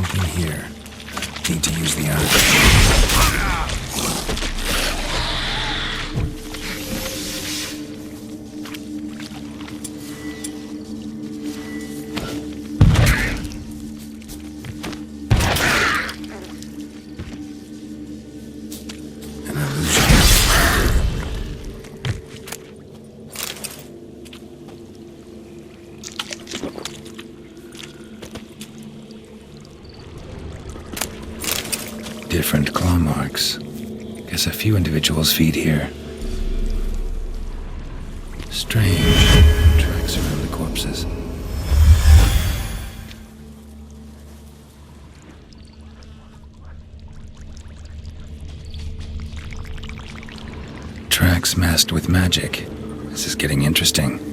something here. Need to use the eye. Different claw marks. Guess a few individuals feed here. Strange. Tracks around the corpses. Tracks masked with magic. This is getting interesting.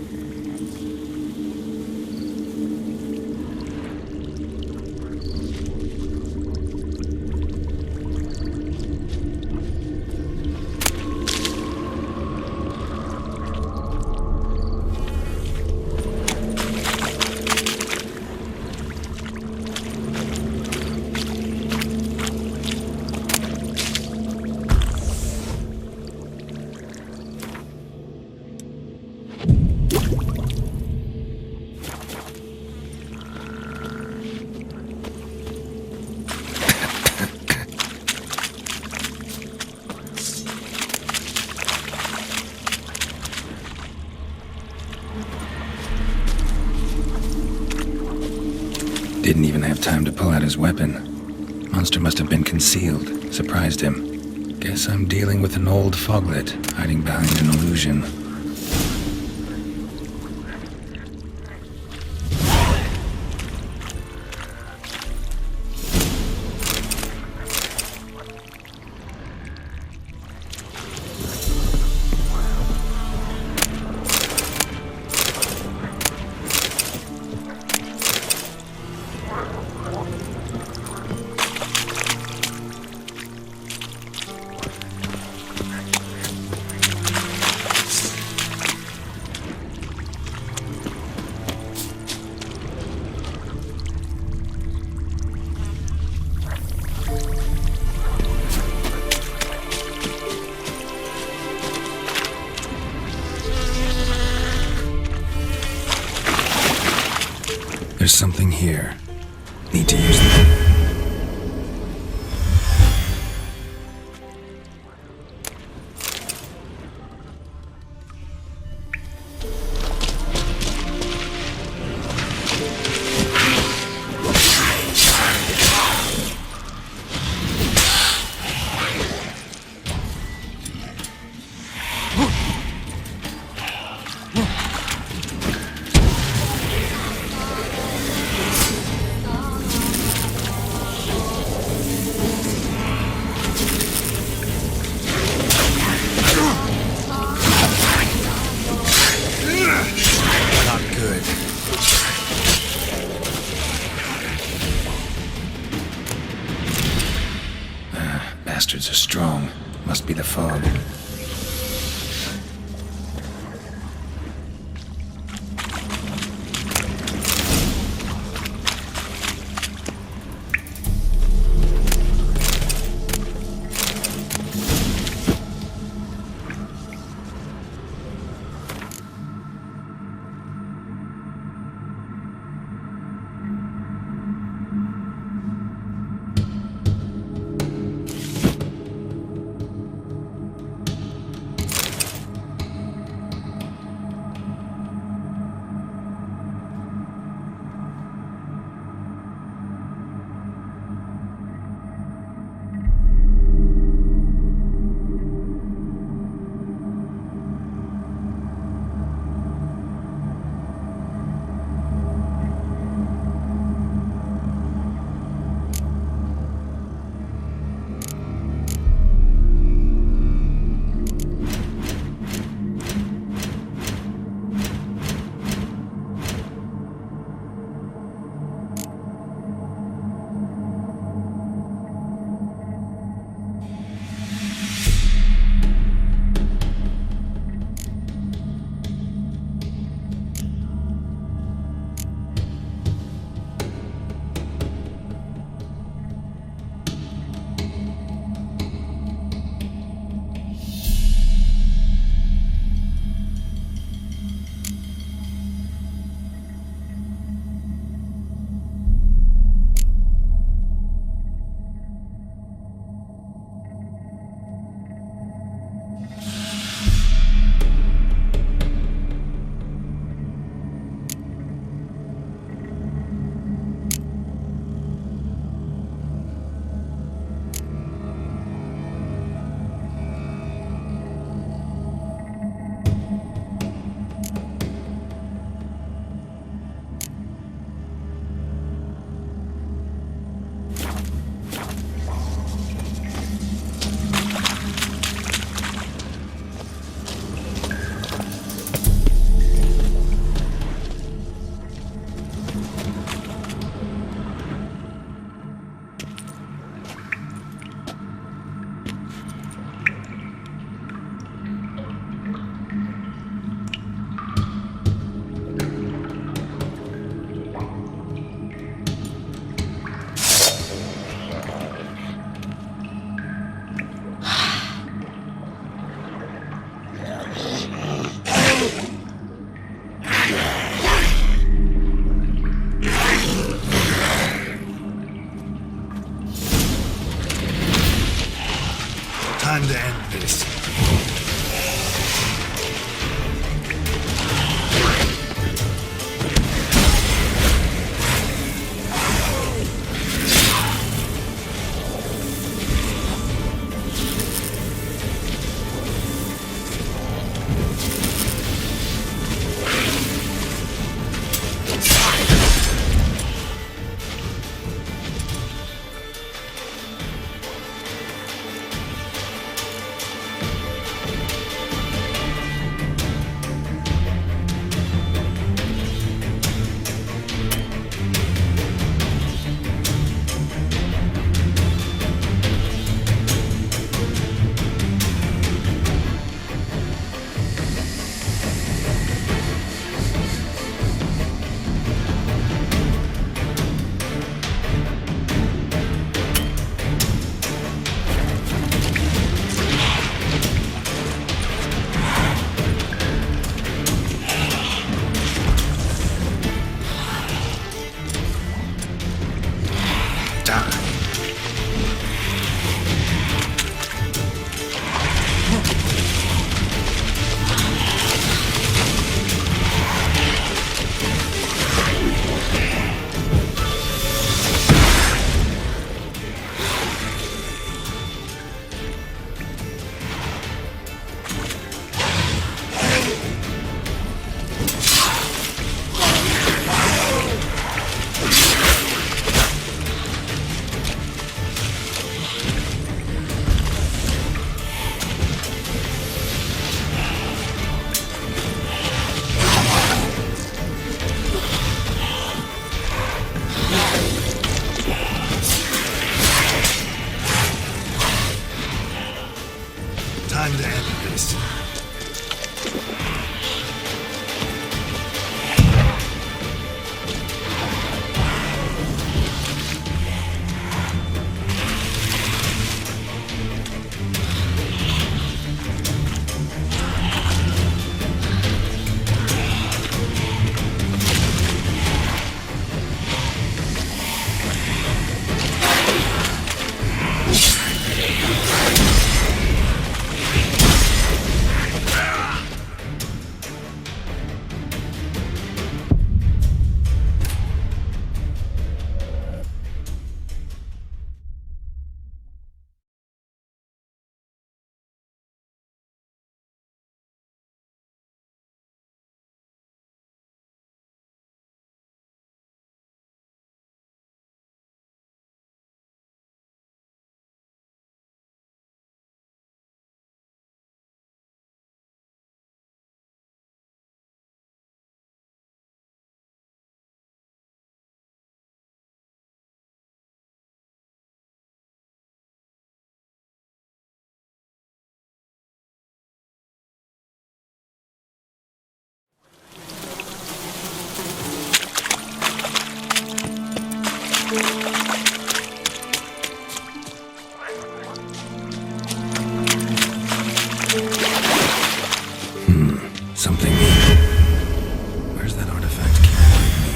Didn't even have time to pull out his weapon. Monster must have been concealed. Surprised him. Guess I'm dealing with an old foglet, hiding behind an illusion. There's something here. Need to use them. Something evil. Where's that artifact carrying me?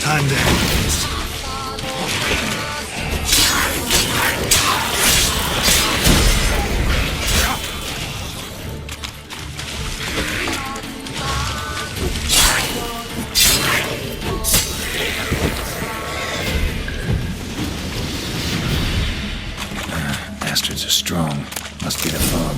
Time to end this. Bastards are strong. Must be the fog.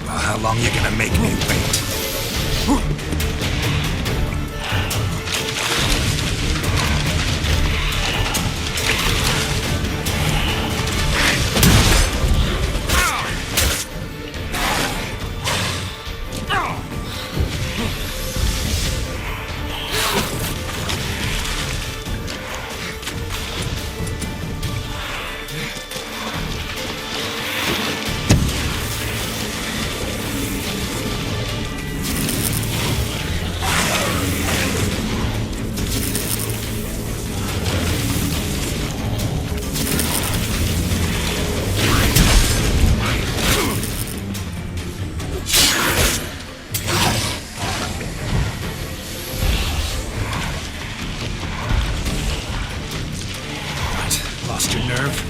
Well, how long you gonna make me wait? Lost your nerve?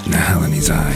Nahalani's eye.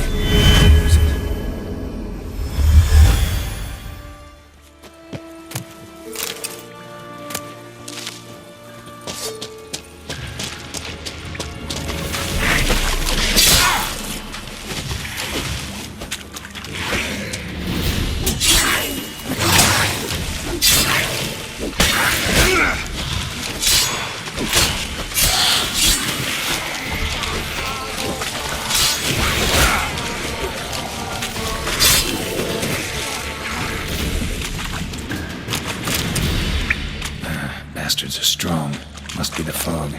Bastards are strong. Must be the fog.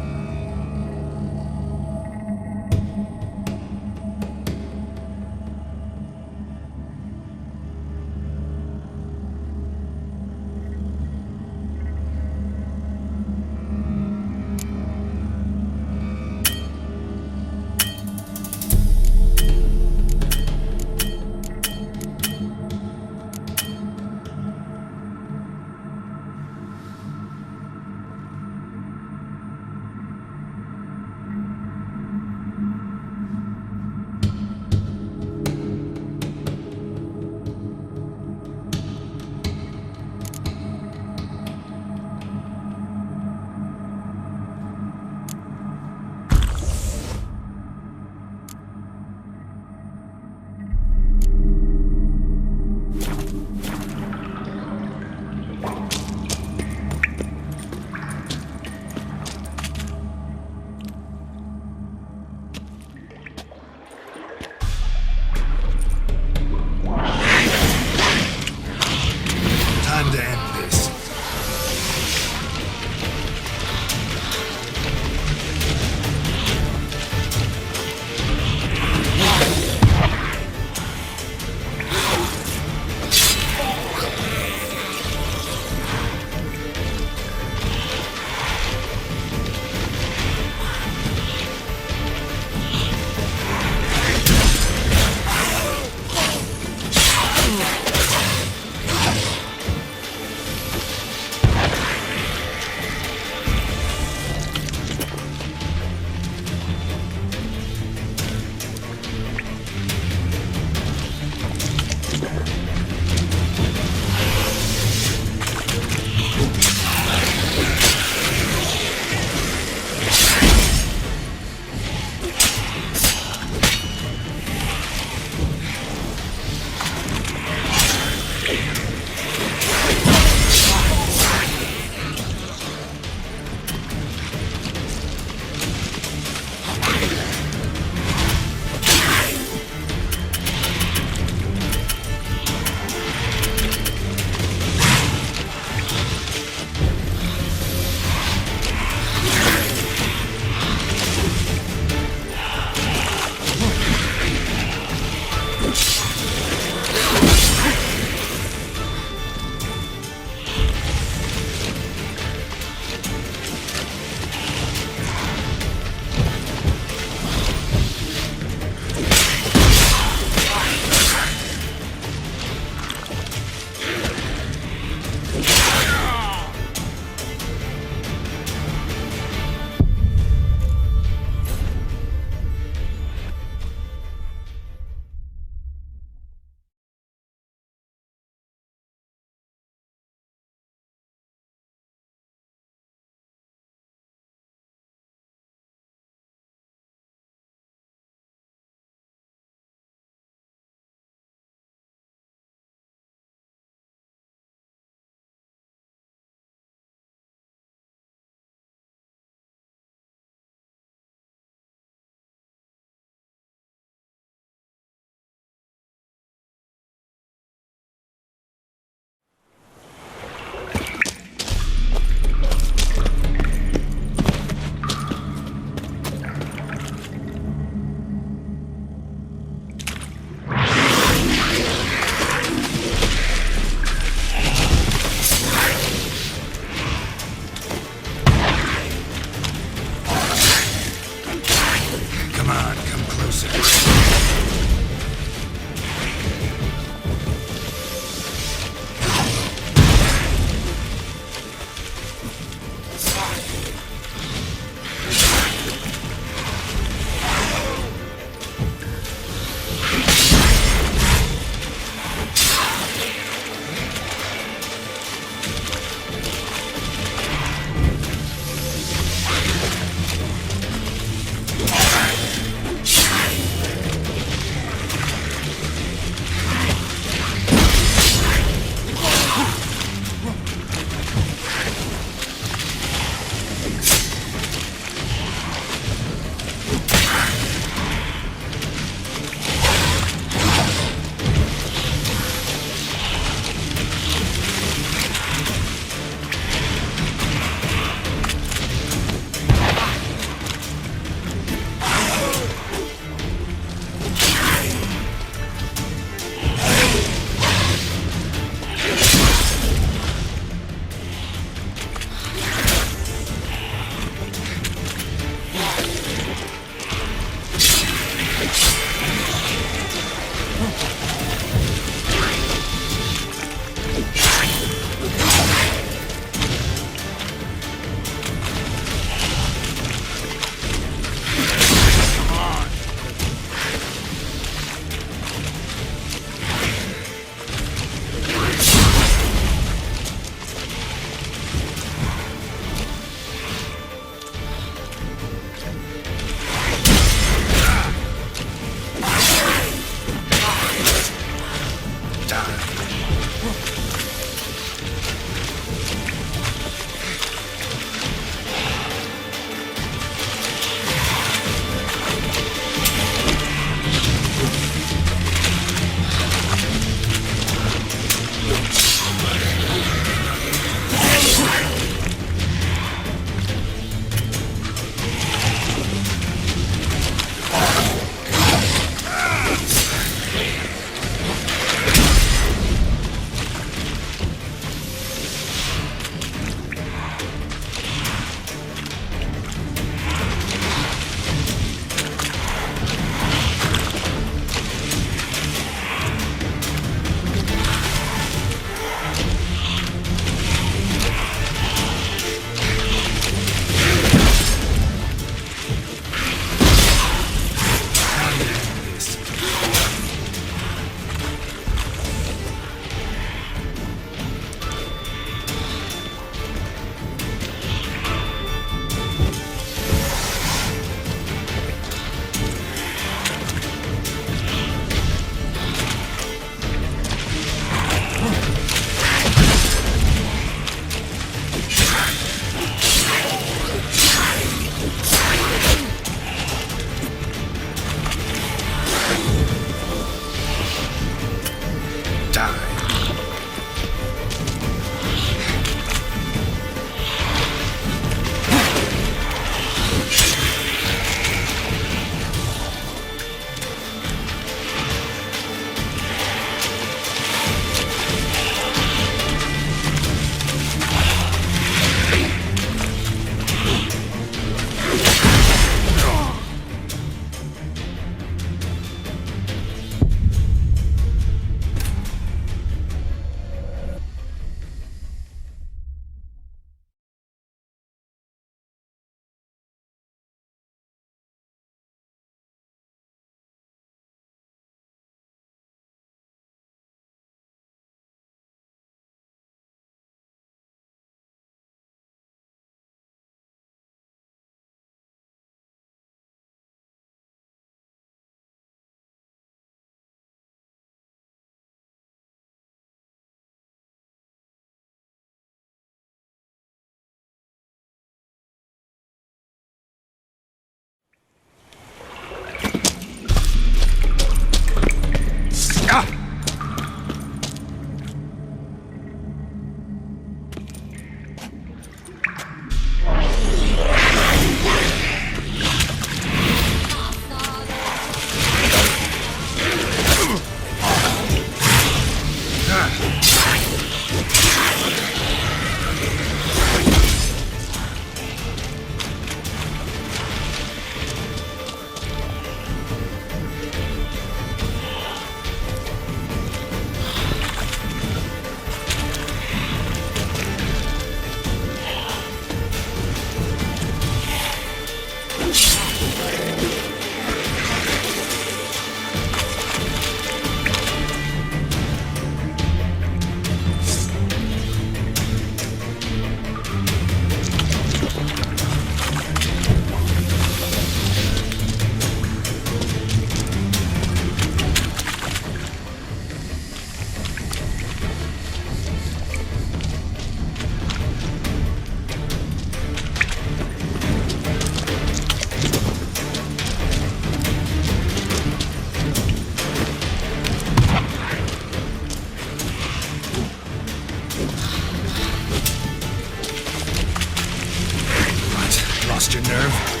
lost your nerve?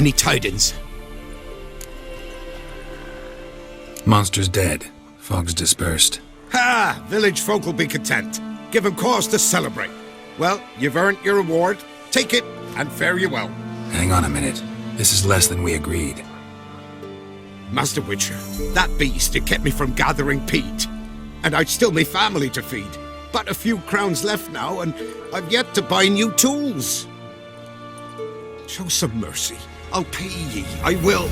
Any tidings? Monster's dead. Fog's dispersed. Ha! Village folk will be content. Give 'em cause to celebrate. Well, you've earned your reward. Take it, and fare you well. Hang on a minute. This is less than we agreed. Master Witcher, that beast, it kept me from gathering peat. And I'd still me family to feed. But a few crowns left now, and I've yet to buy new tools. Show some mercy. I'll pay ye, I will.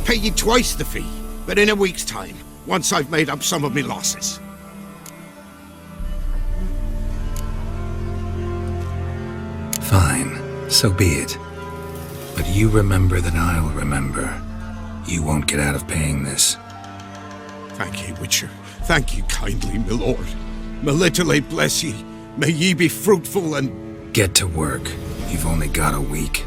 Pay ye twice the fee, but in a week's time, once I've made up some of me losses. Fine, so be it. But you remember that I'll remember. You won't get out of paying this. Thank ye, Witcher. Thank ye kindly, my lord. Melitele bless ye. May ye be fruitful and... Get to work. You've only got a week.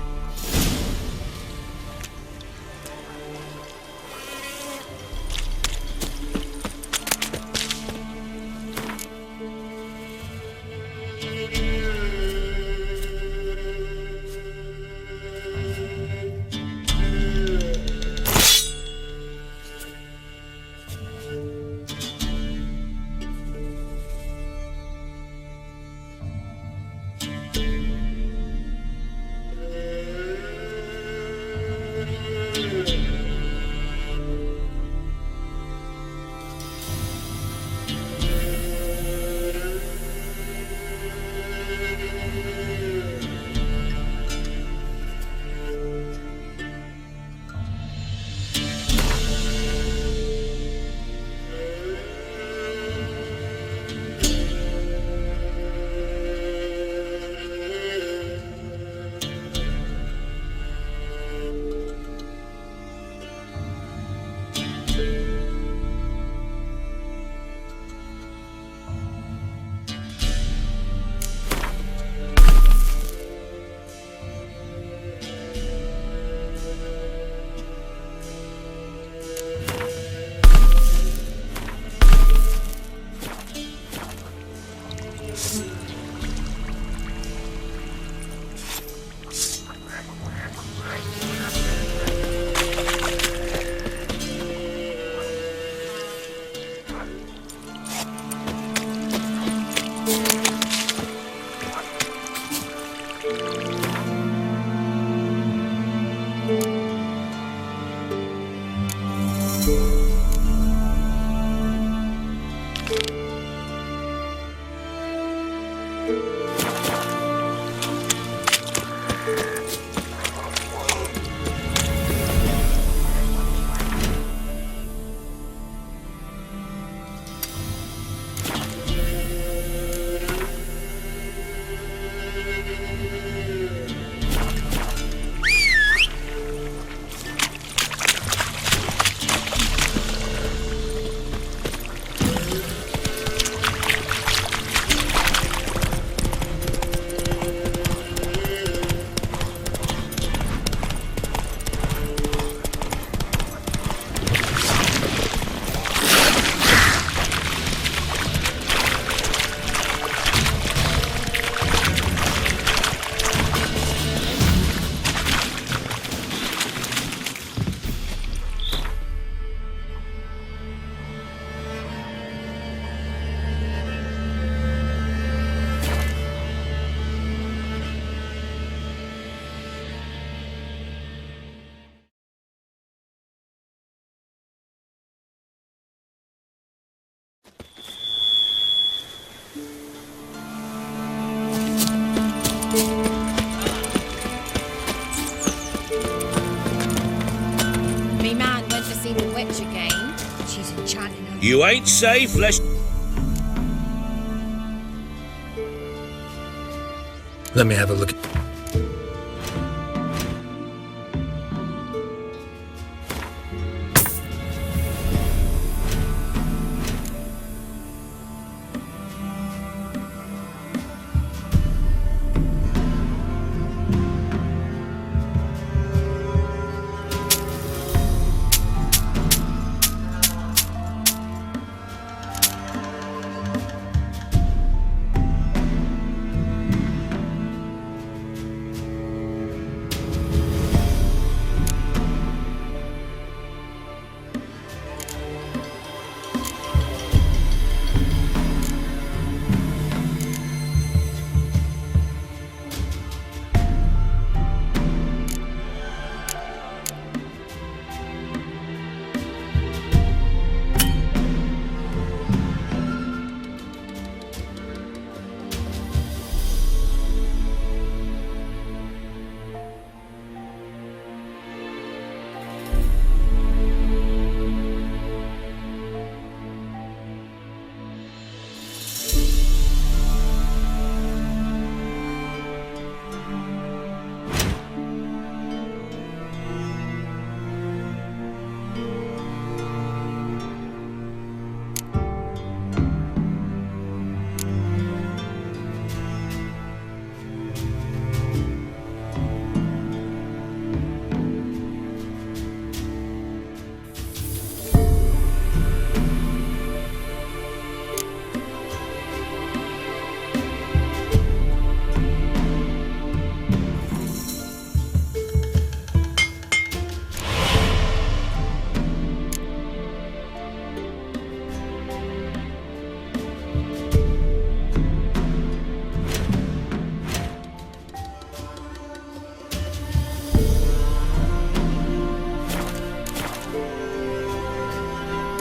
Me man went to see the witch again. She's enchanting her. You ain't safe, let's... Let me have a look.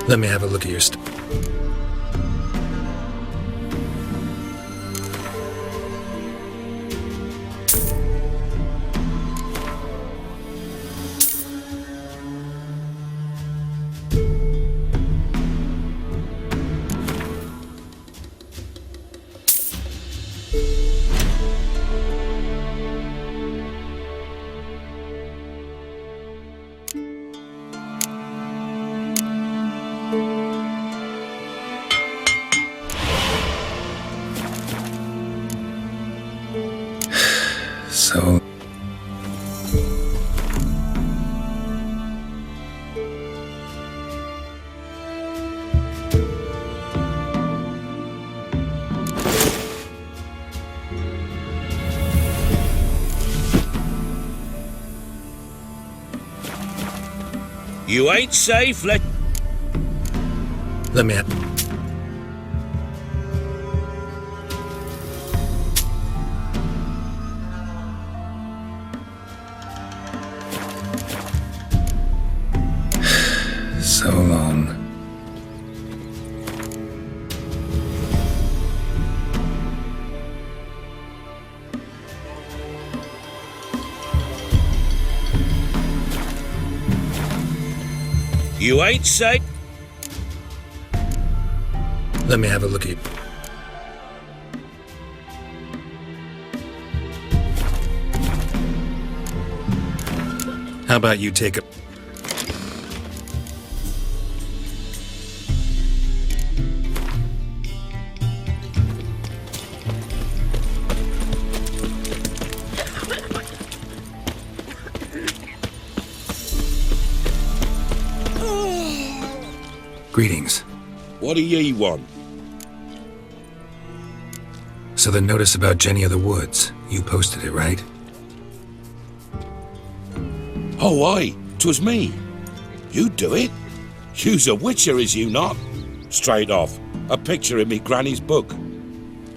Let me have a look at your So... You ain't safe, let me have... So long. You ain't safe. Let me have a look at you. How about you take a... Greetings. What do ye want? So the notice about Jenny of the Woods, you posted it, right? Oh, aye, 'twas me. You do it? You's a witcher, is you not? Straight off, a picture in me granny's book.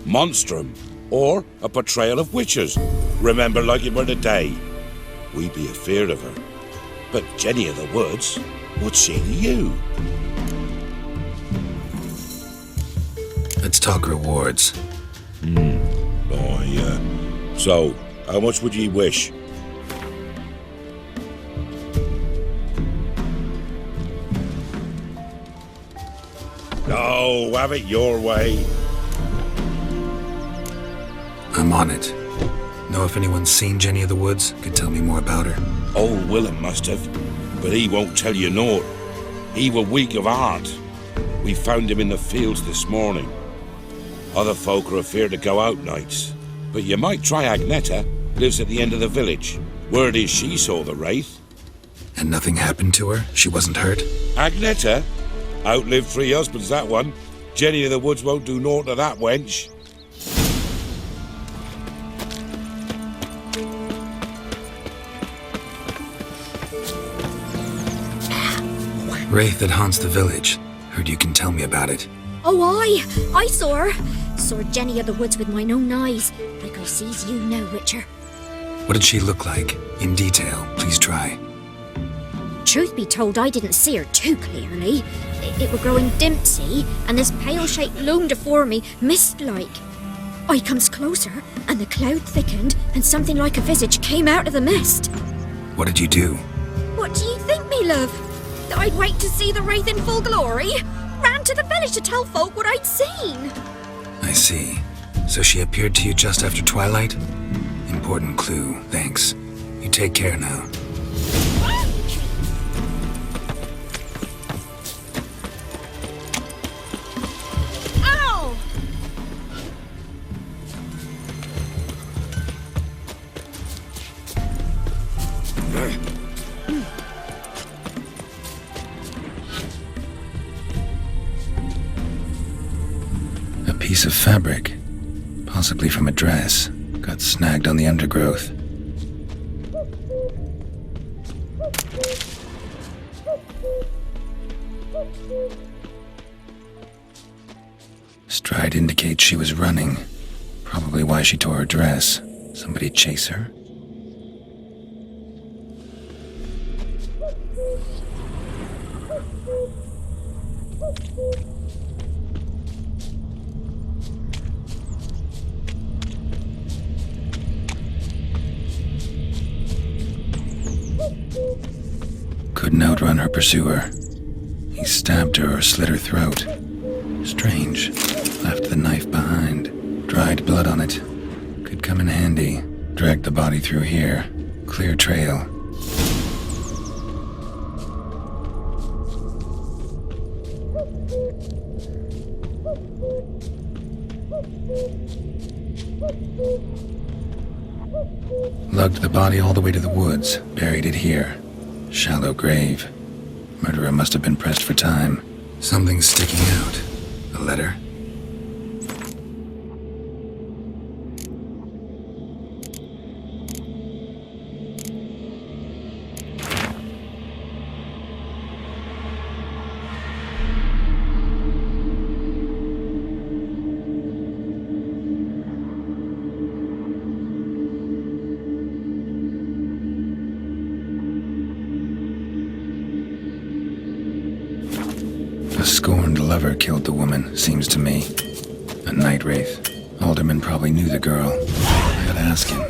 Monstrum, or a portrayal of witchers. Remember like it were the day. We be afeard of her. But Jenny of the Woods, what's she to you? Let's talk rewards. Oh, yeah. So, how much would ye wish? Oh, have it your way. I'm on it. Know if anyone's seen Jenny of the Woods? Could tell me more about her. Old Willem must have, but he won't tell you naught. He were weak of heart. We found him in the fields this morning. Other folk are afeard to go out nights. But you might try Agneta, lives at the end of the village. Word is she saw the wraith. And nothing happened to her? She wasn't hurt? Agneta? Outlived 3 husbands, that one. Jenny of the Woods won't do naught to that wench. Wraith that haunts the village. Heard you can tell me about it. Oh, I saw her. Saw Jenny of the Woods with mine own eyes, like I sees you now, Witcher. What did she look like? In detail, please try. Truth be told, I didn't see her too clearly. It were growing dim, see, and this pale shape loomed afore me, mist-like. I comes closer, and the cloud thickened, and something like a visage came out of the mist. What did you do? What do you think, me love? That I'd wait to see the wraith in full glory? Ran to the village to tell folk what I'd seen. I see. So she appeared to you just after twilight? Important clue, thanks. You take care now. Ow! A piece of fabric, possibly from a dress, got snagged on the undergrowth. Stride indicates she was running. Probably why she tore her dress. Somebody chase her? outrun her pursuer. He stabbed her or slit her throat. Strange. Left the knife behind. Dried blood on it. Could come in handy. Dragged the body through here. Clear trail. Lugged the body all the way to the woods. Buried it here. Shallow grave. Murderer must have been pressed for time. Something's sticking out. A letter? A scorned lover killed the woman, seems to me. A night wraith. Alderman probably knew the girl. I gotta ask him.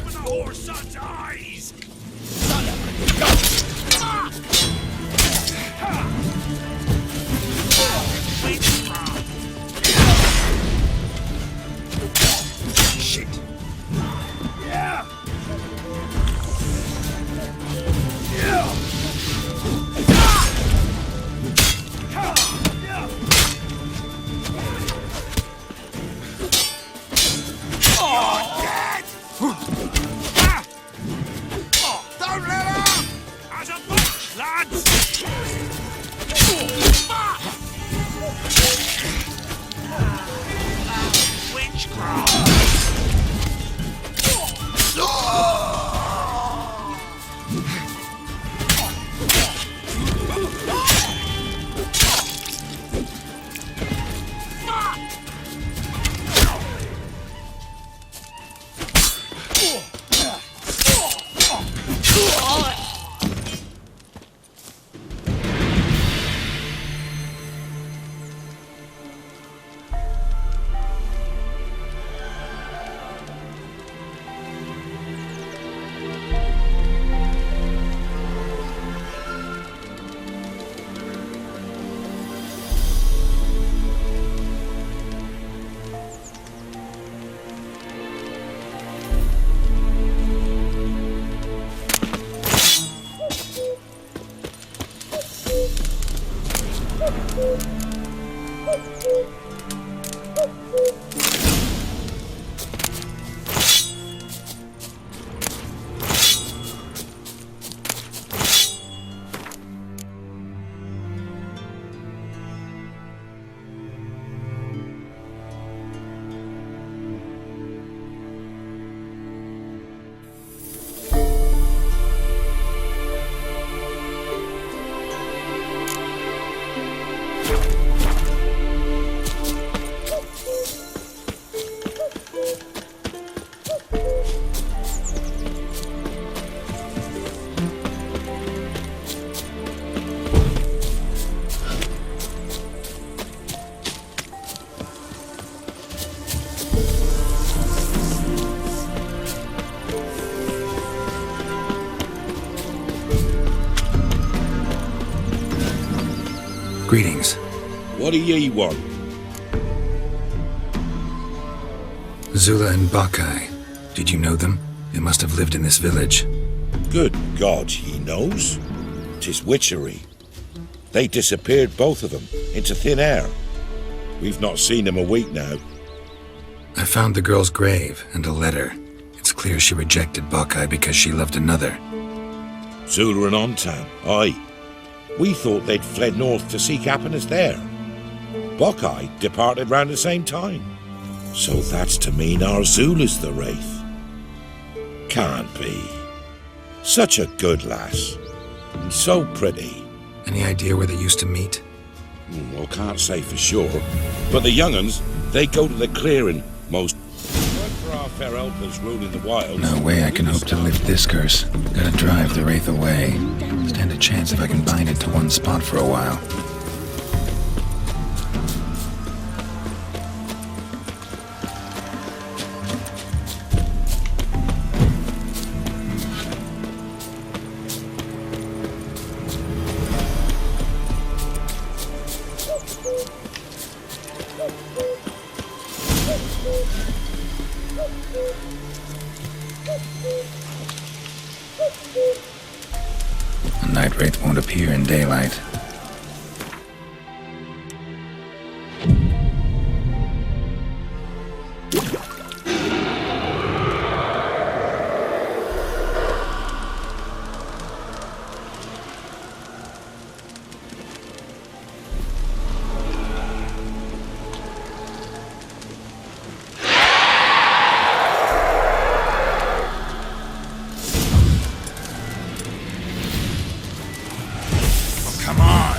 Greetings. What do ye want? Zula and Bakai. Did you know them? They must have lived in this village. Good God, he knows. 'Tis witchery. They disappeared, both of them, into thin air. We've not seen them a week now. I found the girl's grave and a letter. It's clear she rejected Bakai because she loved another. Zula and Ontan, aye. We thought they'd fled north to seek happiness there. Bakai departed round the same time. So that's to mean our Zula's the wraith. Can't be. Such a good lass. And so pretty. Any idea where they used to meet? Well, can't say for sure. But the young'uns, they go to the clearing most. But for our fair helpers ruling the wilds. No way I can hope to lift this curse. Gotta drive the wraith away. Stand a chance if I can bind it to one spot for a while. here in daylight. Come on!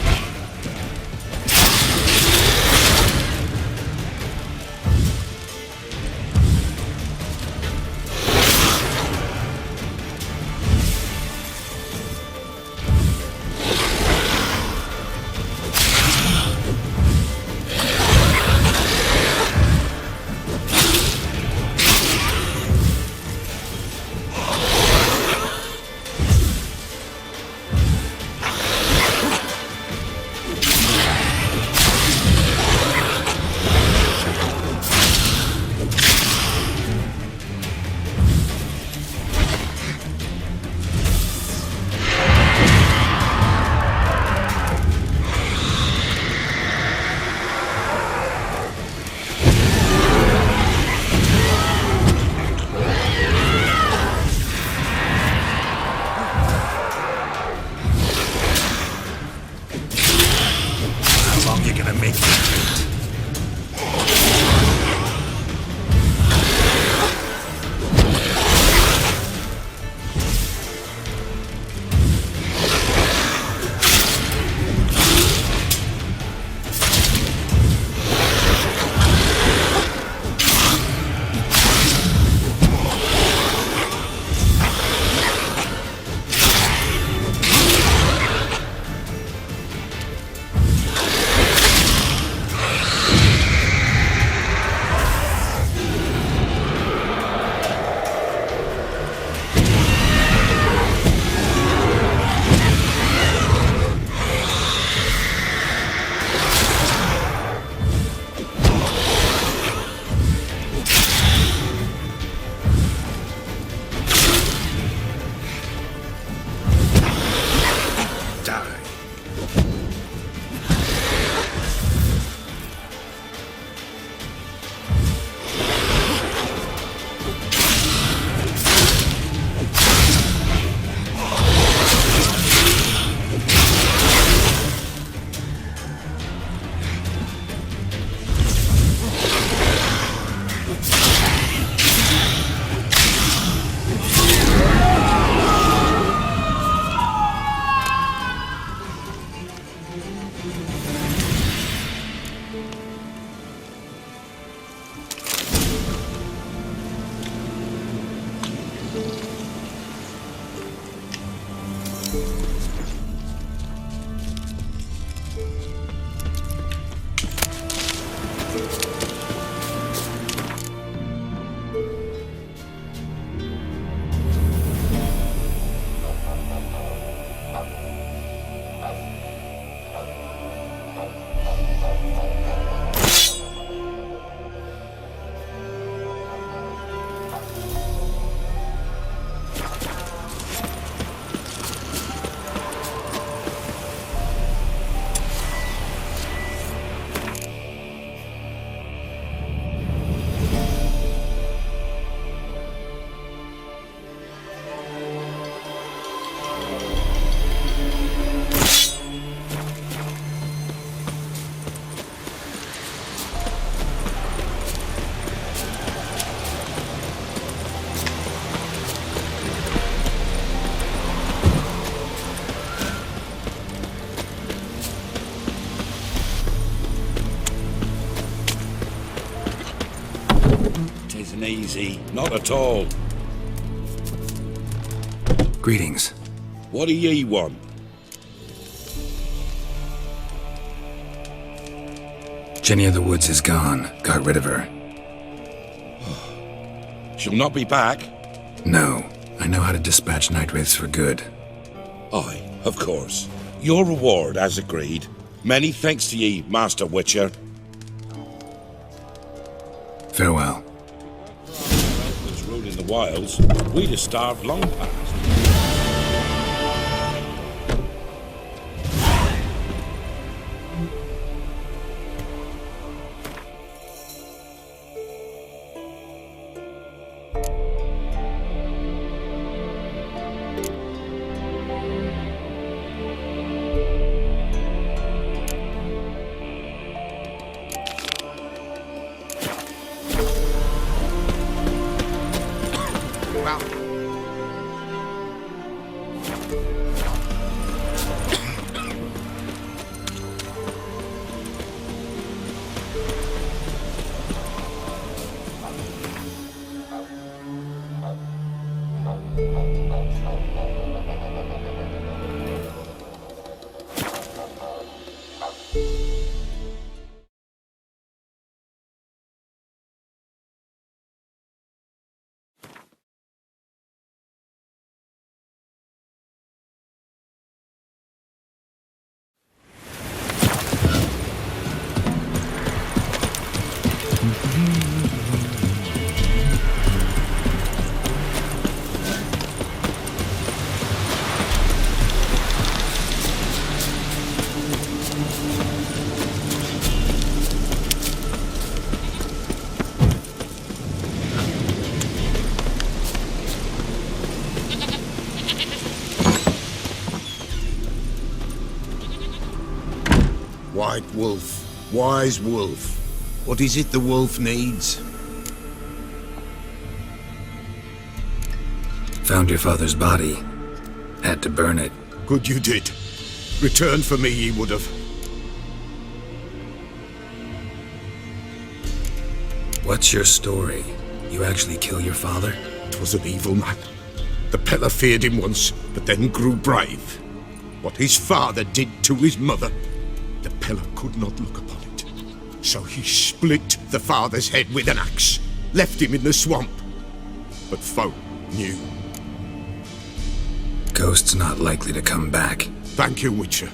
Isn't easy, not at all. Greetings. What do ye want? Jenny of the Woods is gone. Got rid of her. She'll not be back? No. I know how to dispatch night wraiths for good. Aye, of course. Your reward, as agreed. Many thanks to ye, Master Witcher. Farewell. Was ruling the wilds, we'd have starved long past. White wolf, wise wolf. What is it the wolf needs? Found your father's body. Had to burn it. Good you did. Return for me ye would have. What's your story? You actually kill your father? 'Twas an evil man. The Peller feared him once, but then grew brave. What his father did to his mother, the Peller could not look upon it. So he split the father's head with an axe, left him in the swamp. But folk knew. Ghost's not likely to come back. Thank you, Witcher.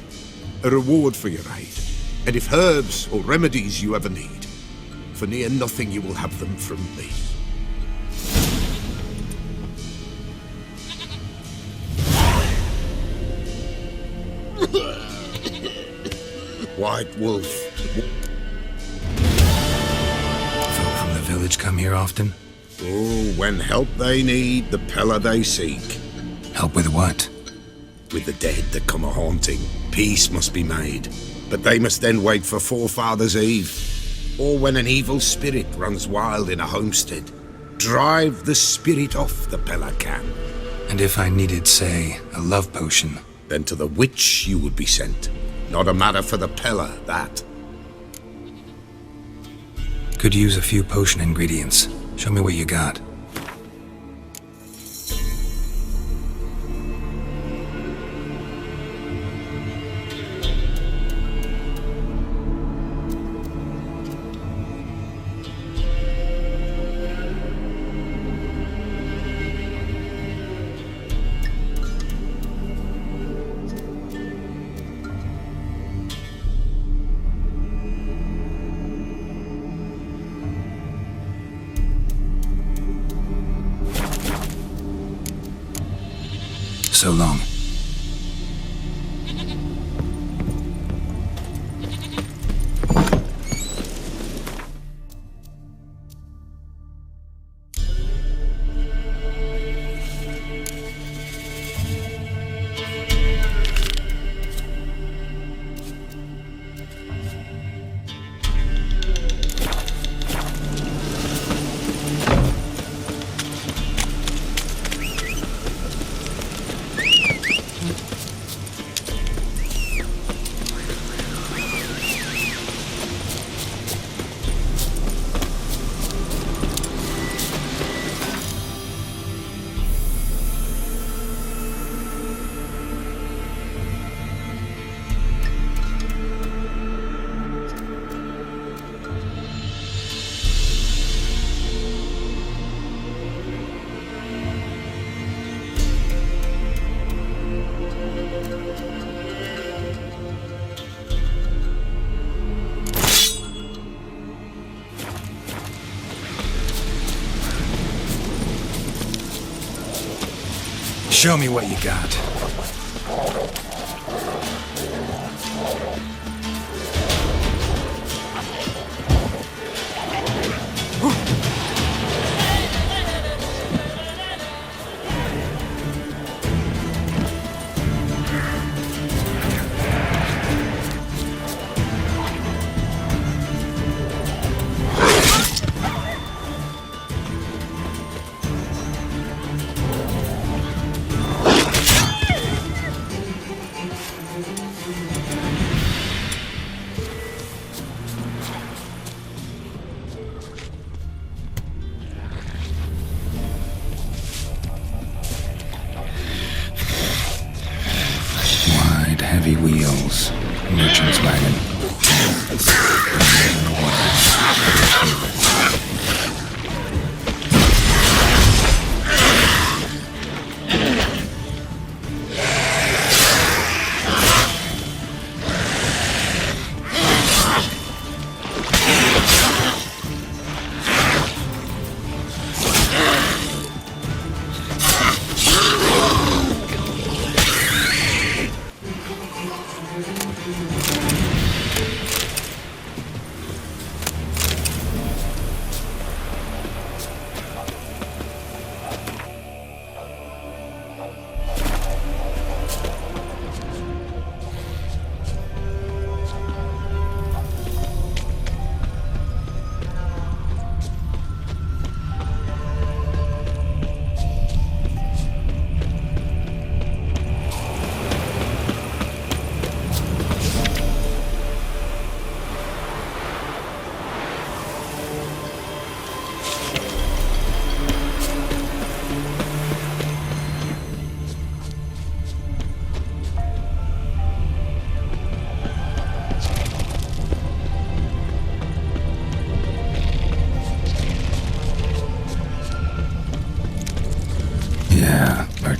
A reward for your aid. And if herbs or remedies you ever need, for near nothing you will have them from me. White wolf. Folk from the village come here often? Oh, when help they need, the Peller they seek. Help with what? With the dead that come a-haunting, peace must be made. But they must then wait for Forefathers' Eve. Or when an evil spirit runs wild in a homestead. Drive the spirit off, the Peller can. And if I needed, say, a love potion? Then to the witch you would be sent. Not a matter for the Peller, that. Could use a few potion ingredients. Show me what you got. So long. Show me what you got. Heavy wheels. Merchant's wagon.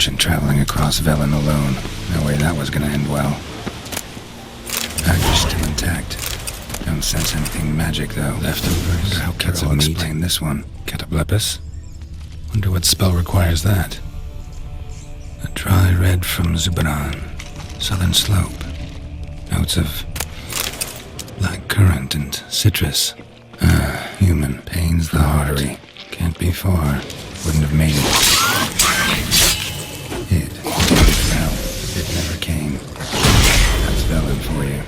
merchant traveling across Velen alone. No way that was gonna end well. Badger's still intact. Don't sense anything magic, though. Leftovers. Wonder how Ketzel will explain this one. Cataplepis? Wonder what spell requires that. A dry red from Zubaran. Southern slope. Notes of black currant and citrus. Human. Pains the artery. Can't be far. Wouldn't have made it. Well, it never came. That's Velen for you.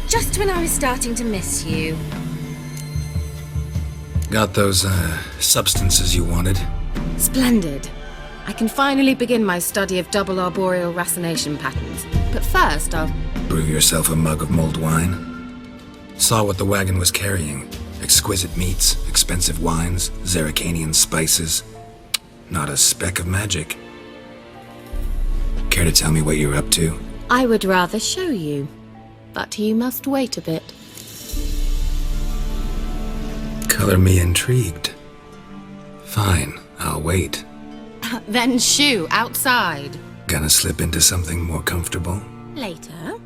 Just when I was starting to miss you. Got those, substances you wanted? Splendid. I can finally begin my study of double arboreal racination patterns. But first, I'll... Brew yourself a mug of mulled wine? Saw what the wagon was carrying. Exquisite meats, expensive wines, Zerricanian spices. Not a speck of magic. Care to tell me what you're up to? I would rather show you. But you must wait a bit. Color me intrigued. Fine, I'll wait. Then shoo, outside. Gonna slip into something more comfortable? Later.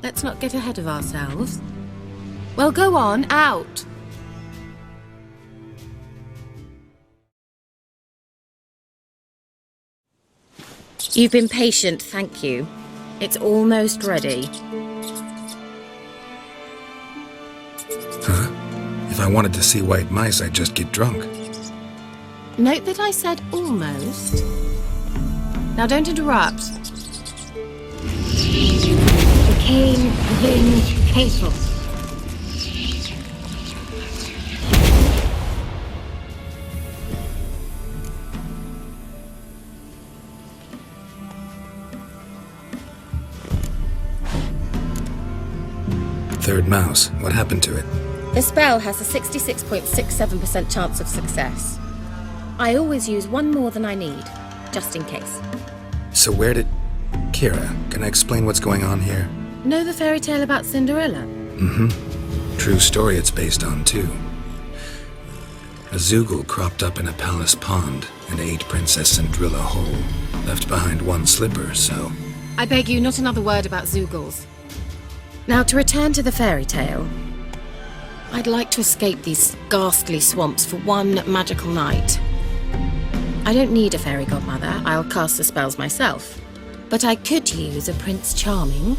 Let's not get ahead of ourselves. Well, go on, out. You've been patient, thank you. It's almost ready. Huh? If I wanted to see white mice, I'd just get drunk. Note that I said almost. Now don't interrupt. Became hateful. Third mouse. What happened to it? The spell has a 66.67% chance of success. I always use one more than I need, just in case. So where did... Kira, can I explain what's going on here? Know the fairy tale about Cinderella? Mm-hmm. True story it's based on, too. A Zoogle cropped up in a palace pond and ate Princess Cinderella whole. Left behind one slipper, so... I beg you, not another word about Zoogles. Now, to return to the fairy tale. I'd like to escape these ghastly swamps for one magical night. I don't need a fairy godmother, I'll cast the spells myself. But I could use a Prince Charming.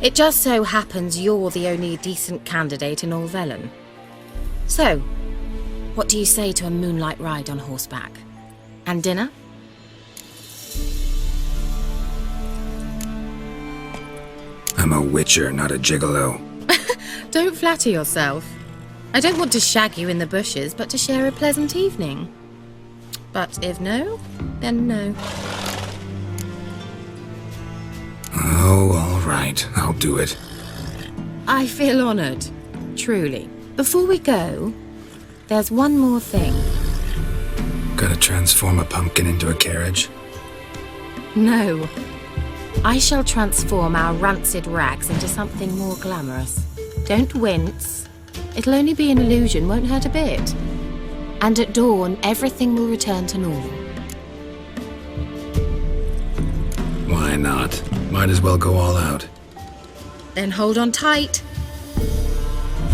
It just so happens you're the only decent candidate in all Velen. So, what do you say to a moonlight ride on horseback? And dinner? I'm a witcher, not a gigolo. Don't flatter yourself. I don't want to shag you in the bushes, but to share a pleasant evening. But if no, then no. Oh, all right. I'll do it. I feel honoured. Truly. Before we go, there's one more thing. Gotta transform a pumpkin into a carriage? No. I shall transform our rancid rags into something more glamorous. Don't wince. It'll only be an illusion, won't hurt a bit. And at dawn, everything will return to normal. Why not? Might as well go all out. Then hold on tight.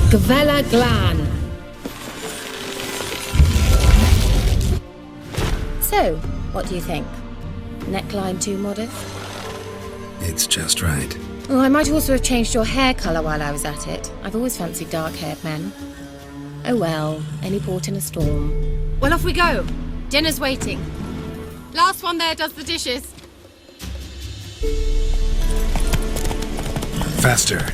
Gavella Glan. So, what do you think? Neckline too modest? It's just right. Oh, I might also have changed your hair colour while I was at it. I've always fancied dark-haired men. Oh well, any port in a storm. Well, off we go. Dinner's waiting. Last one there does the dishes. Faster.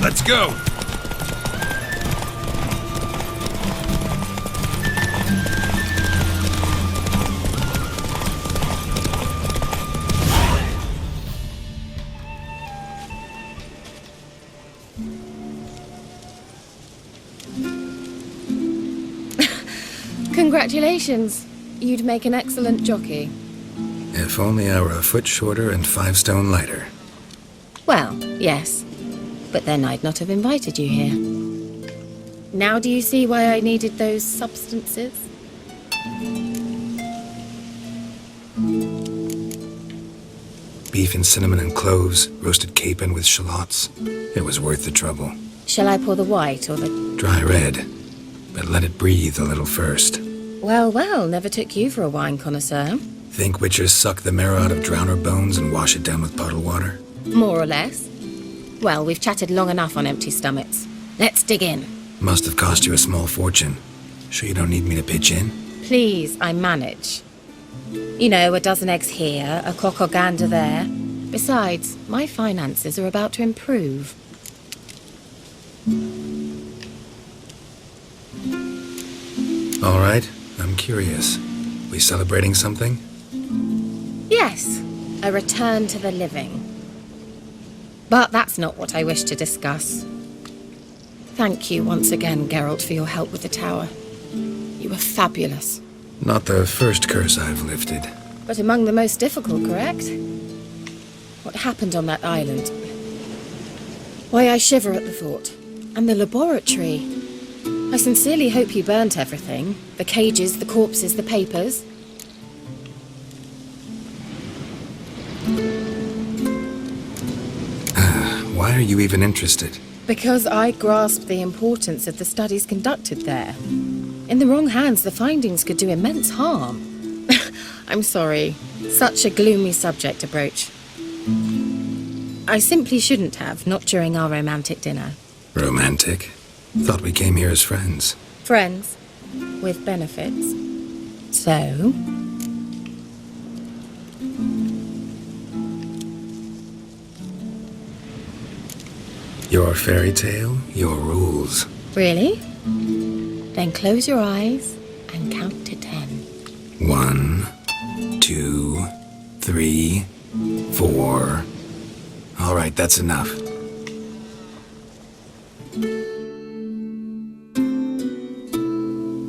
Let's go! Congratulations. You'd make an excellent jockey. If only I were a foot shorter and 5 stone lighter. Well, yes. But then I'd not have invited you here. Now do you see why I needed those substances? Beef and cinnamon and cloves, roasted capon with shallots. It was worth the trouble. Shall I pour the white or the... Dry red, but let it breathe a little first. Well, well, never took you for a wine connoisseur. Think witchers suck the marrow out of drowner bones and wash it down with puddle water? More or less. Well, we've chatted long enough on empty stomachs. Let's dig in. Must have cost you a small fortune. Sure you don't need me to pitch in? Please, I manage. You know, a dozen eggs here, a cock or gander there. Besides, my finances are about to improve. All right, I'm curious. We celebrating something? Yes, a return to the living. But that's not what I wish to discuss. Thank you once again, Geralt, for your help with the tower. You were fabulous. Not the first curse I've lifted. But among the most difficult, correct? What happened on that island? Why, I shiver at the thought. And the laboratory. I sincerely hope you burnt everything. The cages, the corpses, the papers. Why are you even interested? Because I grasp the importance of the studies conducted there. In the wrong hands, the findings could do immense harm. I'm sorry. Such a gloomy subject to broach. I simply shouldn't have, not during our romantic dinner. Romantic? Thought we came here as friends. Friends. With benefits. So... Your fairy tale, your rules. Really? Then close your eyes and count to 10. 1, 2, 3, 4. All right, that's enough.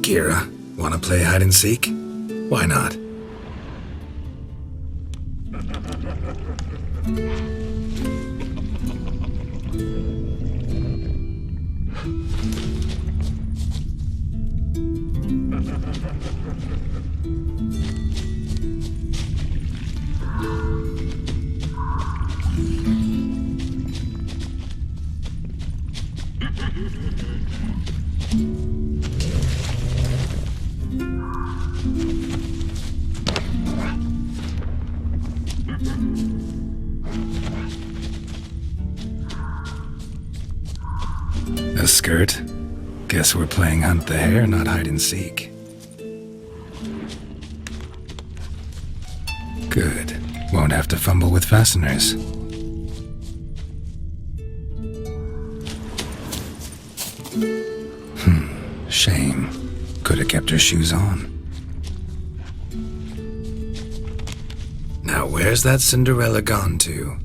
Kira, wanna play hide and seek? Why not? A skirt? Guess we're playing hunt the hare, not hide and seek. Good. Won't have to fumble with fasteners. Shame. Could have kept her shoes on. Now where's that Cinderella gone to?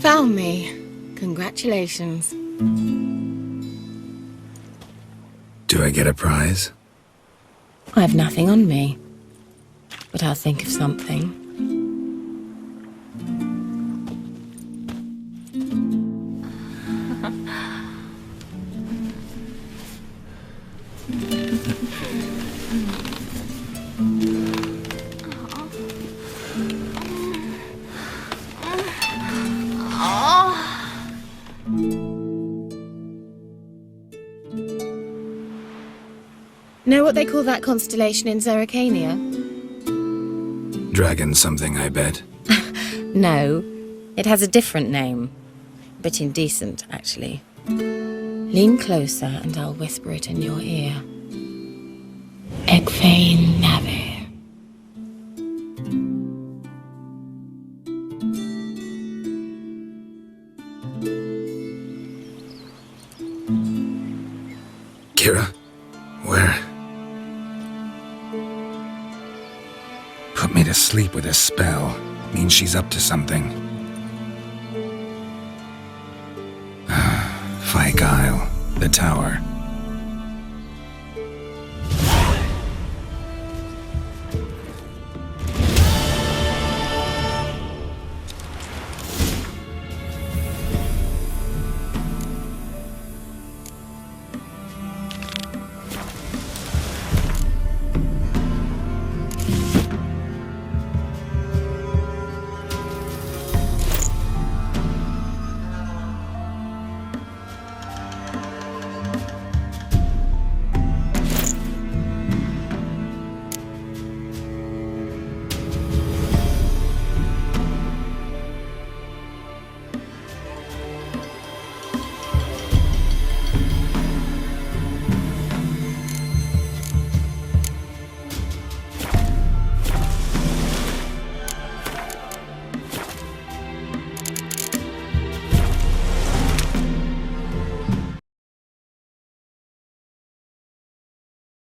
Found me. Congratulations. Do I get a prize? I have nothing on me. But I'll think of something. Know what they call that constellation in Zerrikania? Dragon something, I bet. No, it has a different name. A bit indecent, actually. Lean closer and I'll whisper it in your ear. Egfain Nave. Kira? Where? Put me to sleep with a spell. Means she's up to something. Fyke Isle, the tower.